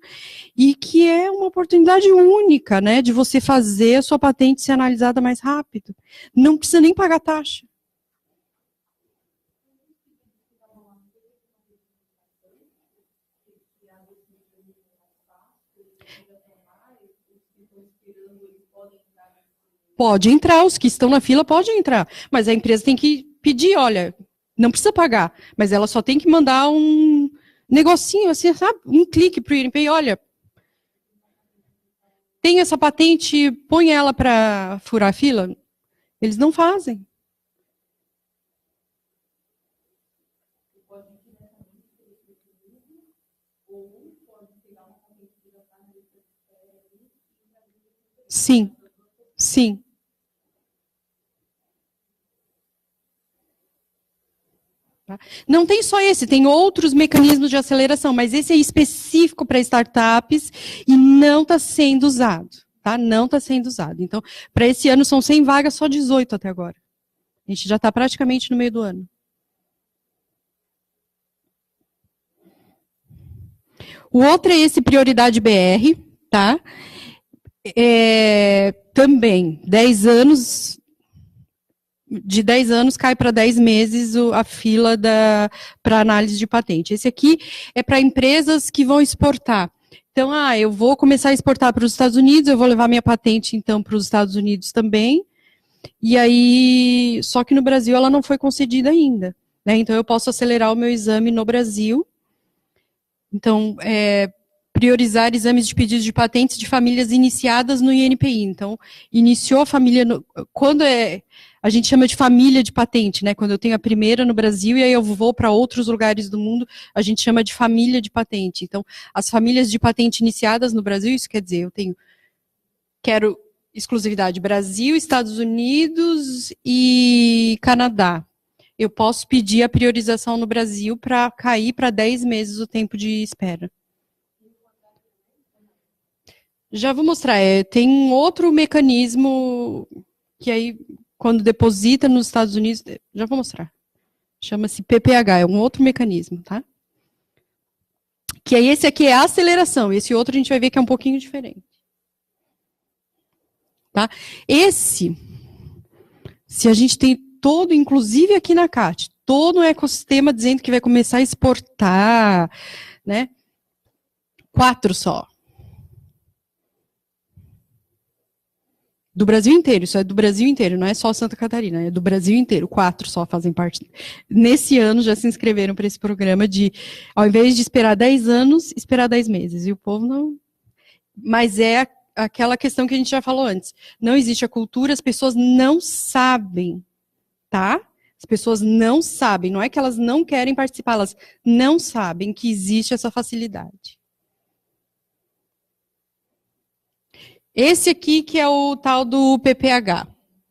e que é uma oportunidade única, né, de você fazer a sua patente ser analisada mais rápido. Não precisa nem pagar taxa. Pode entrar, os que estão na fila podem entrar, mas a empresa tem que pedir, olha, não precisa pagar, mas ela só tem que mandar um negocinho, assim, sabe, um clique para o INPI, olha, tem essa patente, põe ela para furar a fila. Eles não fazem. Sim, sim. Tá? Não tem só esse, tem outros mecanismos de aceleração, mas esse é específico para startups e não está sendo usado. Tá? Não está sendo usado. Então, para esse ano são 100 vagas, só 18 até agora. A gente já está praticamente no meio do ano. O outro é esse Prioridade BR, tá? Também, 10 anos, de 10 anos cai para 10 meses a fila para análise de patente. Esse aqui é para empresas que vão exportar. Então, eu vou começar a exportar para os Estados Unidos, eu vou levar minha patente, então, para os Estados Unidos também. E aí, só que no Brasil ela não foi concedida ainda. Né? Então, eu posso acelerar o meu exame no Brasil. Então, priorizar exames de pedidos de patentes de famílias iniciadas no INPI. Então, iniciou a família, quando a gente chama de família de patente, né? Quando eu tenho a primeira no Brasil e aí eu vou para outros lugares do mundo, a gente chama de família de patente. Então, as famílias de patente iniciadas no Brasil, isso quer dizer, quero exclusividade Brasil, Estados Unidos e Canadá. Eu posso pedir a priorização no Brasil para cair para 10 meses o tempo de espera. Já vou mostrar. Tem um outro mecanismo que aí, quando deposita nos Estados Unidos, já vou mostrar. Chama-se PPH, é um outro mecanismo, tá? Que aí esse aqui é a aceleração, esse outro a gente vai ver que é um pouquinho diferente. Tá? Esse, se a gente tem todo, inclusive aqui na CAT, todo um ecossistema dizendo que vai começar a exportar, né? 4 só. Do Brasil inteiro, isso é do Brasil inteiro, não é só Santa Catarina, é do Brasil inteiro, 4 só fazem parte. Nesse ano já se inscreveram para esse programa de, ao invés de esperar 10 anos, esperar 10 meses. E o povo não... Mas é aquela questão que a gente já falou antes. Não existe a cultura, as pessoas não sabem, tá? As pessoas não sabem, não é que elas não querem participar, elas não sabem que existe essa facilidade. Esse aqui que é o tal do PPH,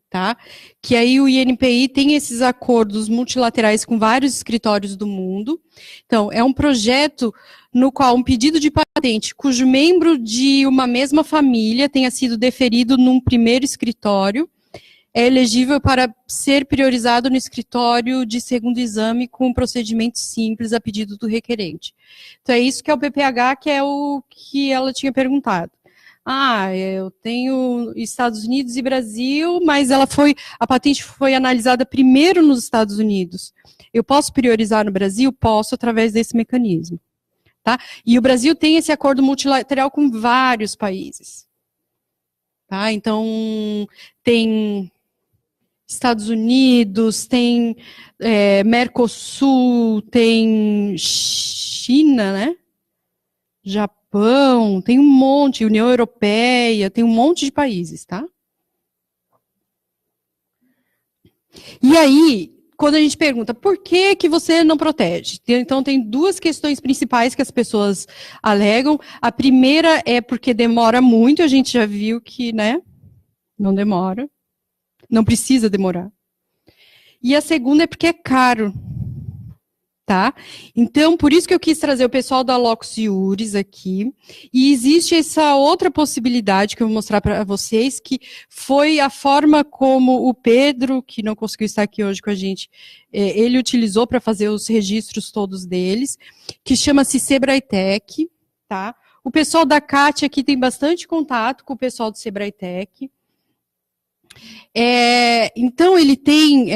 tá? Que aí o INPI tem esses acordos multilaterais com vários escritórios do mundo. Então, é um projeto no qual um pedido de patente cujo membro de uma mesma família tenha sido deferido num primeiro escritório é elegível para ser priorizado no escritório de segundo exame com um procedimento simples a pedido do requerente. Então, é isso que é o PPH, que é o que ela tinha perguntado. Eu tenho Estados Unidos e Brasil, mas a patente foi analisada primeiro nos Estados Unidos. Eu posso priorizar no Brasil? Posso, através desse mecanismo. Tá? E o Brasil tem esse acordo multilateral com vários países. Tá? Então, tem Estados Unidos, tem Mercosul, tem China, né? Japão, tem um monte, União Europeia, tem um monte de países, tá? E aí, quando a gente pergunta, por que que você não protege? Então, tem 2 questões principais que as pessoas alegam. A primeira é porque demora muito, a gente já viu que, né, não demora. Não precisa demorar. E a segunda é porque é caro. Tá? Então, por isso que eu quis trazer o pessoal da Locus Iuris aqui. E existe essa outra possibilidade que eu vou mostrar para vocês, que foi a forma como o Pedro, que não conseguiu estar aqui hoje com a gente, ele utilizou para fazer os registros todos deles, que chama-se Sebrae-Tech, tá? O pessoal da CAT aqui tem bastante contato com o pessoal do Sebrae-Tech. Então, ele tem...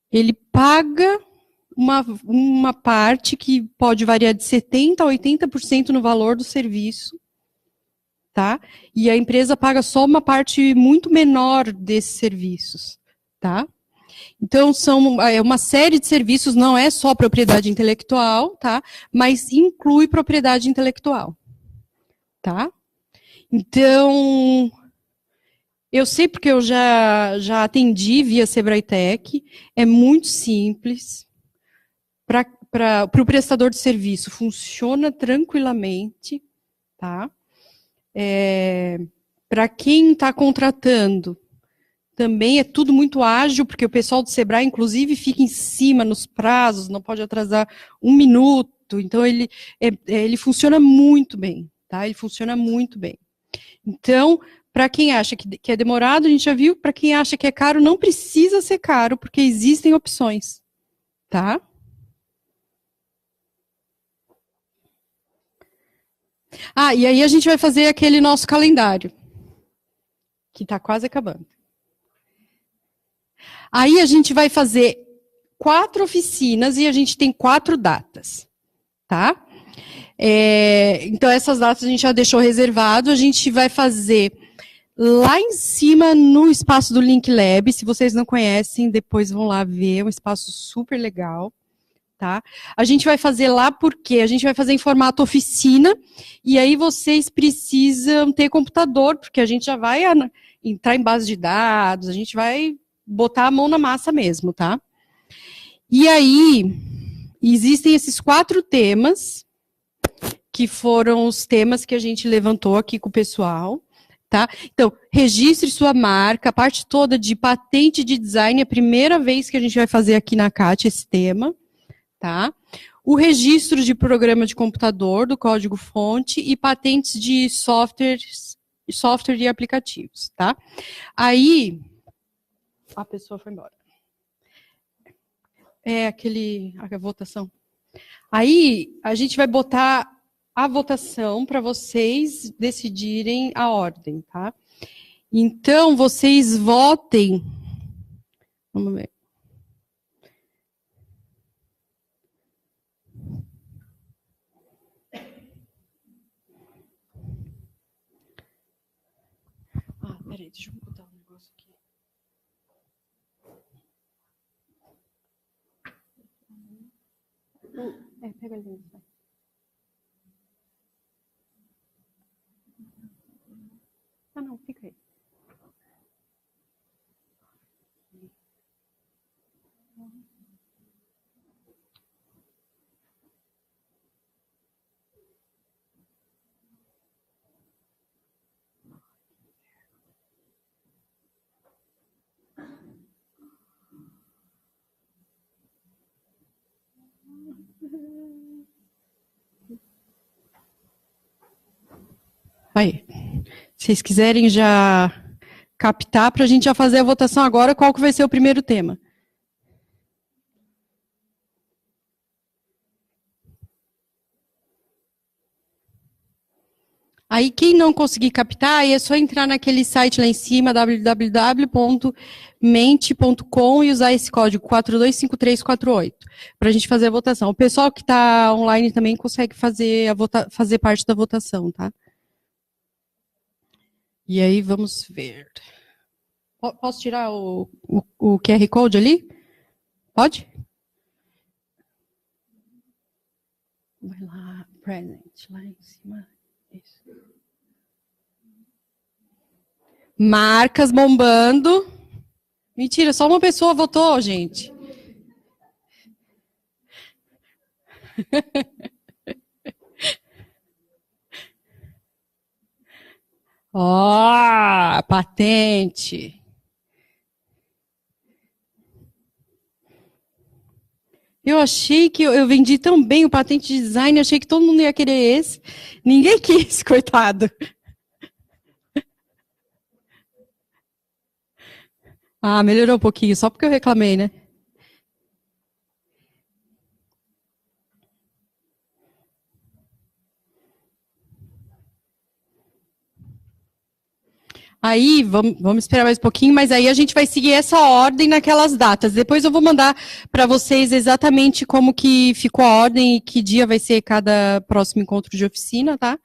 ele paga uma parte que pode variar de 70% a 80% no valor do serviço, tá? E a empresa paga só uma parte muito menor desses serviços, tá? Então, são uma série de serviços, não é só propriedade intelectual, tá? Mas inclui propriedade intelectual, tá? Então, eu sei porque eu já atendi via Sebrae-Tech, é muito simples. Para o prestador de serviço, funciona tranquilamente, tá? Para quem está contratando, também é tudo muito ágil, porque o pessoal do Sebrae, inclusive, fica em cima nos prazos, não pode atrasar 1 minuto. Então, ele funciona muito bem, tá? Ele funciona muito bem. Então, para quem acha que é demorado, a gente já viu, para quem acha que é caro, não precisa ser caro, porque existem opções, tá? Ah, e aí a gente vai fazer aquele nosso calendário, que está quase acabando. Aí a gente vai fazer 4 oficinas e a gente tem 4 datas, tá? Então, essas datas a gente já deixou reservado. A gente vai fazer lá em cima no espaço do Link Lab. Se vocês não conhecem, depois vão lá ver. É um espaço super legal, tá? A gente vai fazer lá porque a gente vai fazer em formato oficina. E aí vocês precisam ter computador, porque a gente já vai entrar em base de dados, a gente vai botar a mão na massa mesmo, tá? E aí, existem esses 4 temas, que foram os temas que a gente levantou aqui com o pessoal, tá? Então, registre sua marca, a parte toda de patente de design, é a primeira vez que a gente vai fazer aqui na CAT esse tema, tá? O registro de programa de computador, do código-fonte, e patentes de software e aplicativos, tá? Aí, a pessoa foi embora. A votação. Aí, a gente vai botar a votação para vocês decidirem a ordem, tá? Então, vocês votem. Vamos ver. Peraí, deixa eu botar um negócio aqui. Pega ali. Não, fica aí. Aí, se vocês quiserem já captar, para a gente já fazer a votação agora, qual que vai ser o primeiro tema? Aí, quem não conseguir captar, aí é só entrar naquele site lá em cima, www.mente.com, e usar esse código 425348, para a gente fazer a votação. O pessoal que está online também consegue fazer parte da votação, tá? E aí, vamos ver. Posso tirar o QR Code ali? Pode? Vai lá, present, lá em cima. Isso. Marcas bombando. Mentira, só uma pessoa votou, gente. Ó, patente. Eu achei que eu vendi tão bem o patente de design, achei que todo mundo ia querer esse. Ninguém quis, coitado. Melhorou um pouquinho, só porque eu reclamei, né? Aí, vamos esperar mais um pouquinho, mas aí a gente vai seguir essa ordem naquelas datas. Depois eu vou mandar para vocês exatamente como que ficou a ordem e que dia vai ser cada próximo encontro de oficina, tá?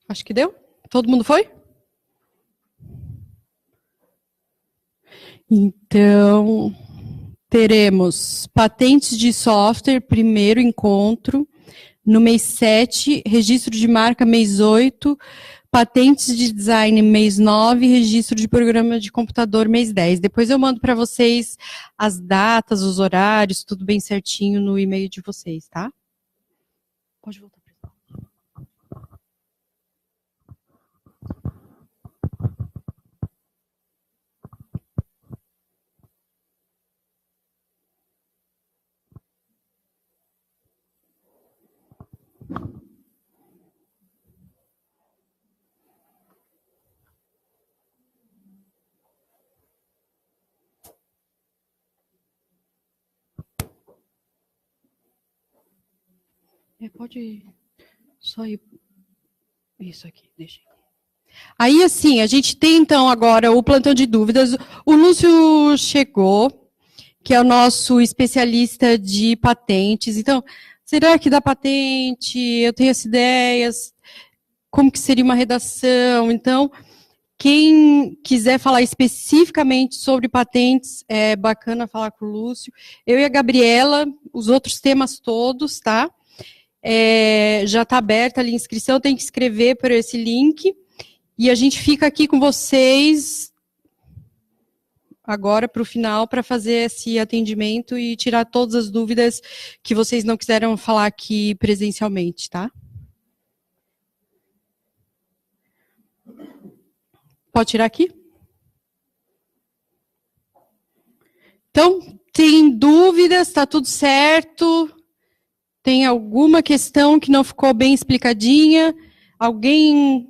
Acho que deu? Todo mundo foi? Então, teremos patentes de software, primeiro encontro. No mês 7, registro de marca, mês 8, patentes de design, mês 9, registro de programa de computador, mês 10. Depois eu mando para vocês as datas, os horários, tudo bem certinho no e-mail de vocês, tá? Pode voltar, pessoal. Pode só ir. Isso aqui, deixa. Aí, assim, a gente tem, então, agora o plantão de dúvidas. O Lúcio chegou, que é o nosso especialista de patentes. Então, será que dá patente? Eu tenho essas ideias. Como que seria uma redação? Então, quem quiser falar especificamente sobre patentes, é bacana falar com o Lúcio. Eu e a Gabriela, os outros temas todos, tá? Já está aberta ali a inscrição, tem que escrever por esse link. E a gente fica aqui com vocês agora para o final para fazer esse atendimento e tirar todas as dúvidas que vocês não quiseram falar aqui presencialmente, tá? Pode tirar aqui? Então, tem dúvidas? Está tudo certo? Tem alguma questão que não ficou bem explicadinha? Alguém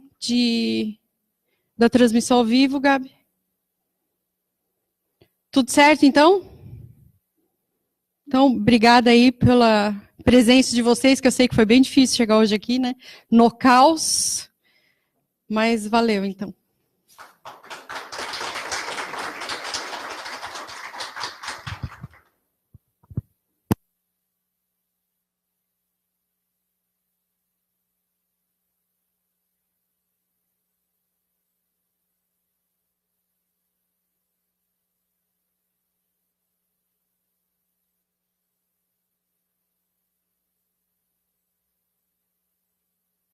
da transmissão ao vivo, Gabi? Tudo certo, então? Então, obrigada aí pela presença de vocês, que eu sei que foi bem difícil chegar hoje aqui, né? No caos, mas valeu, então.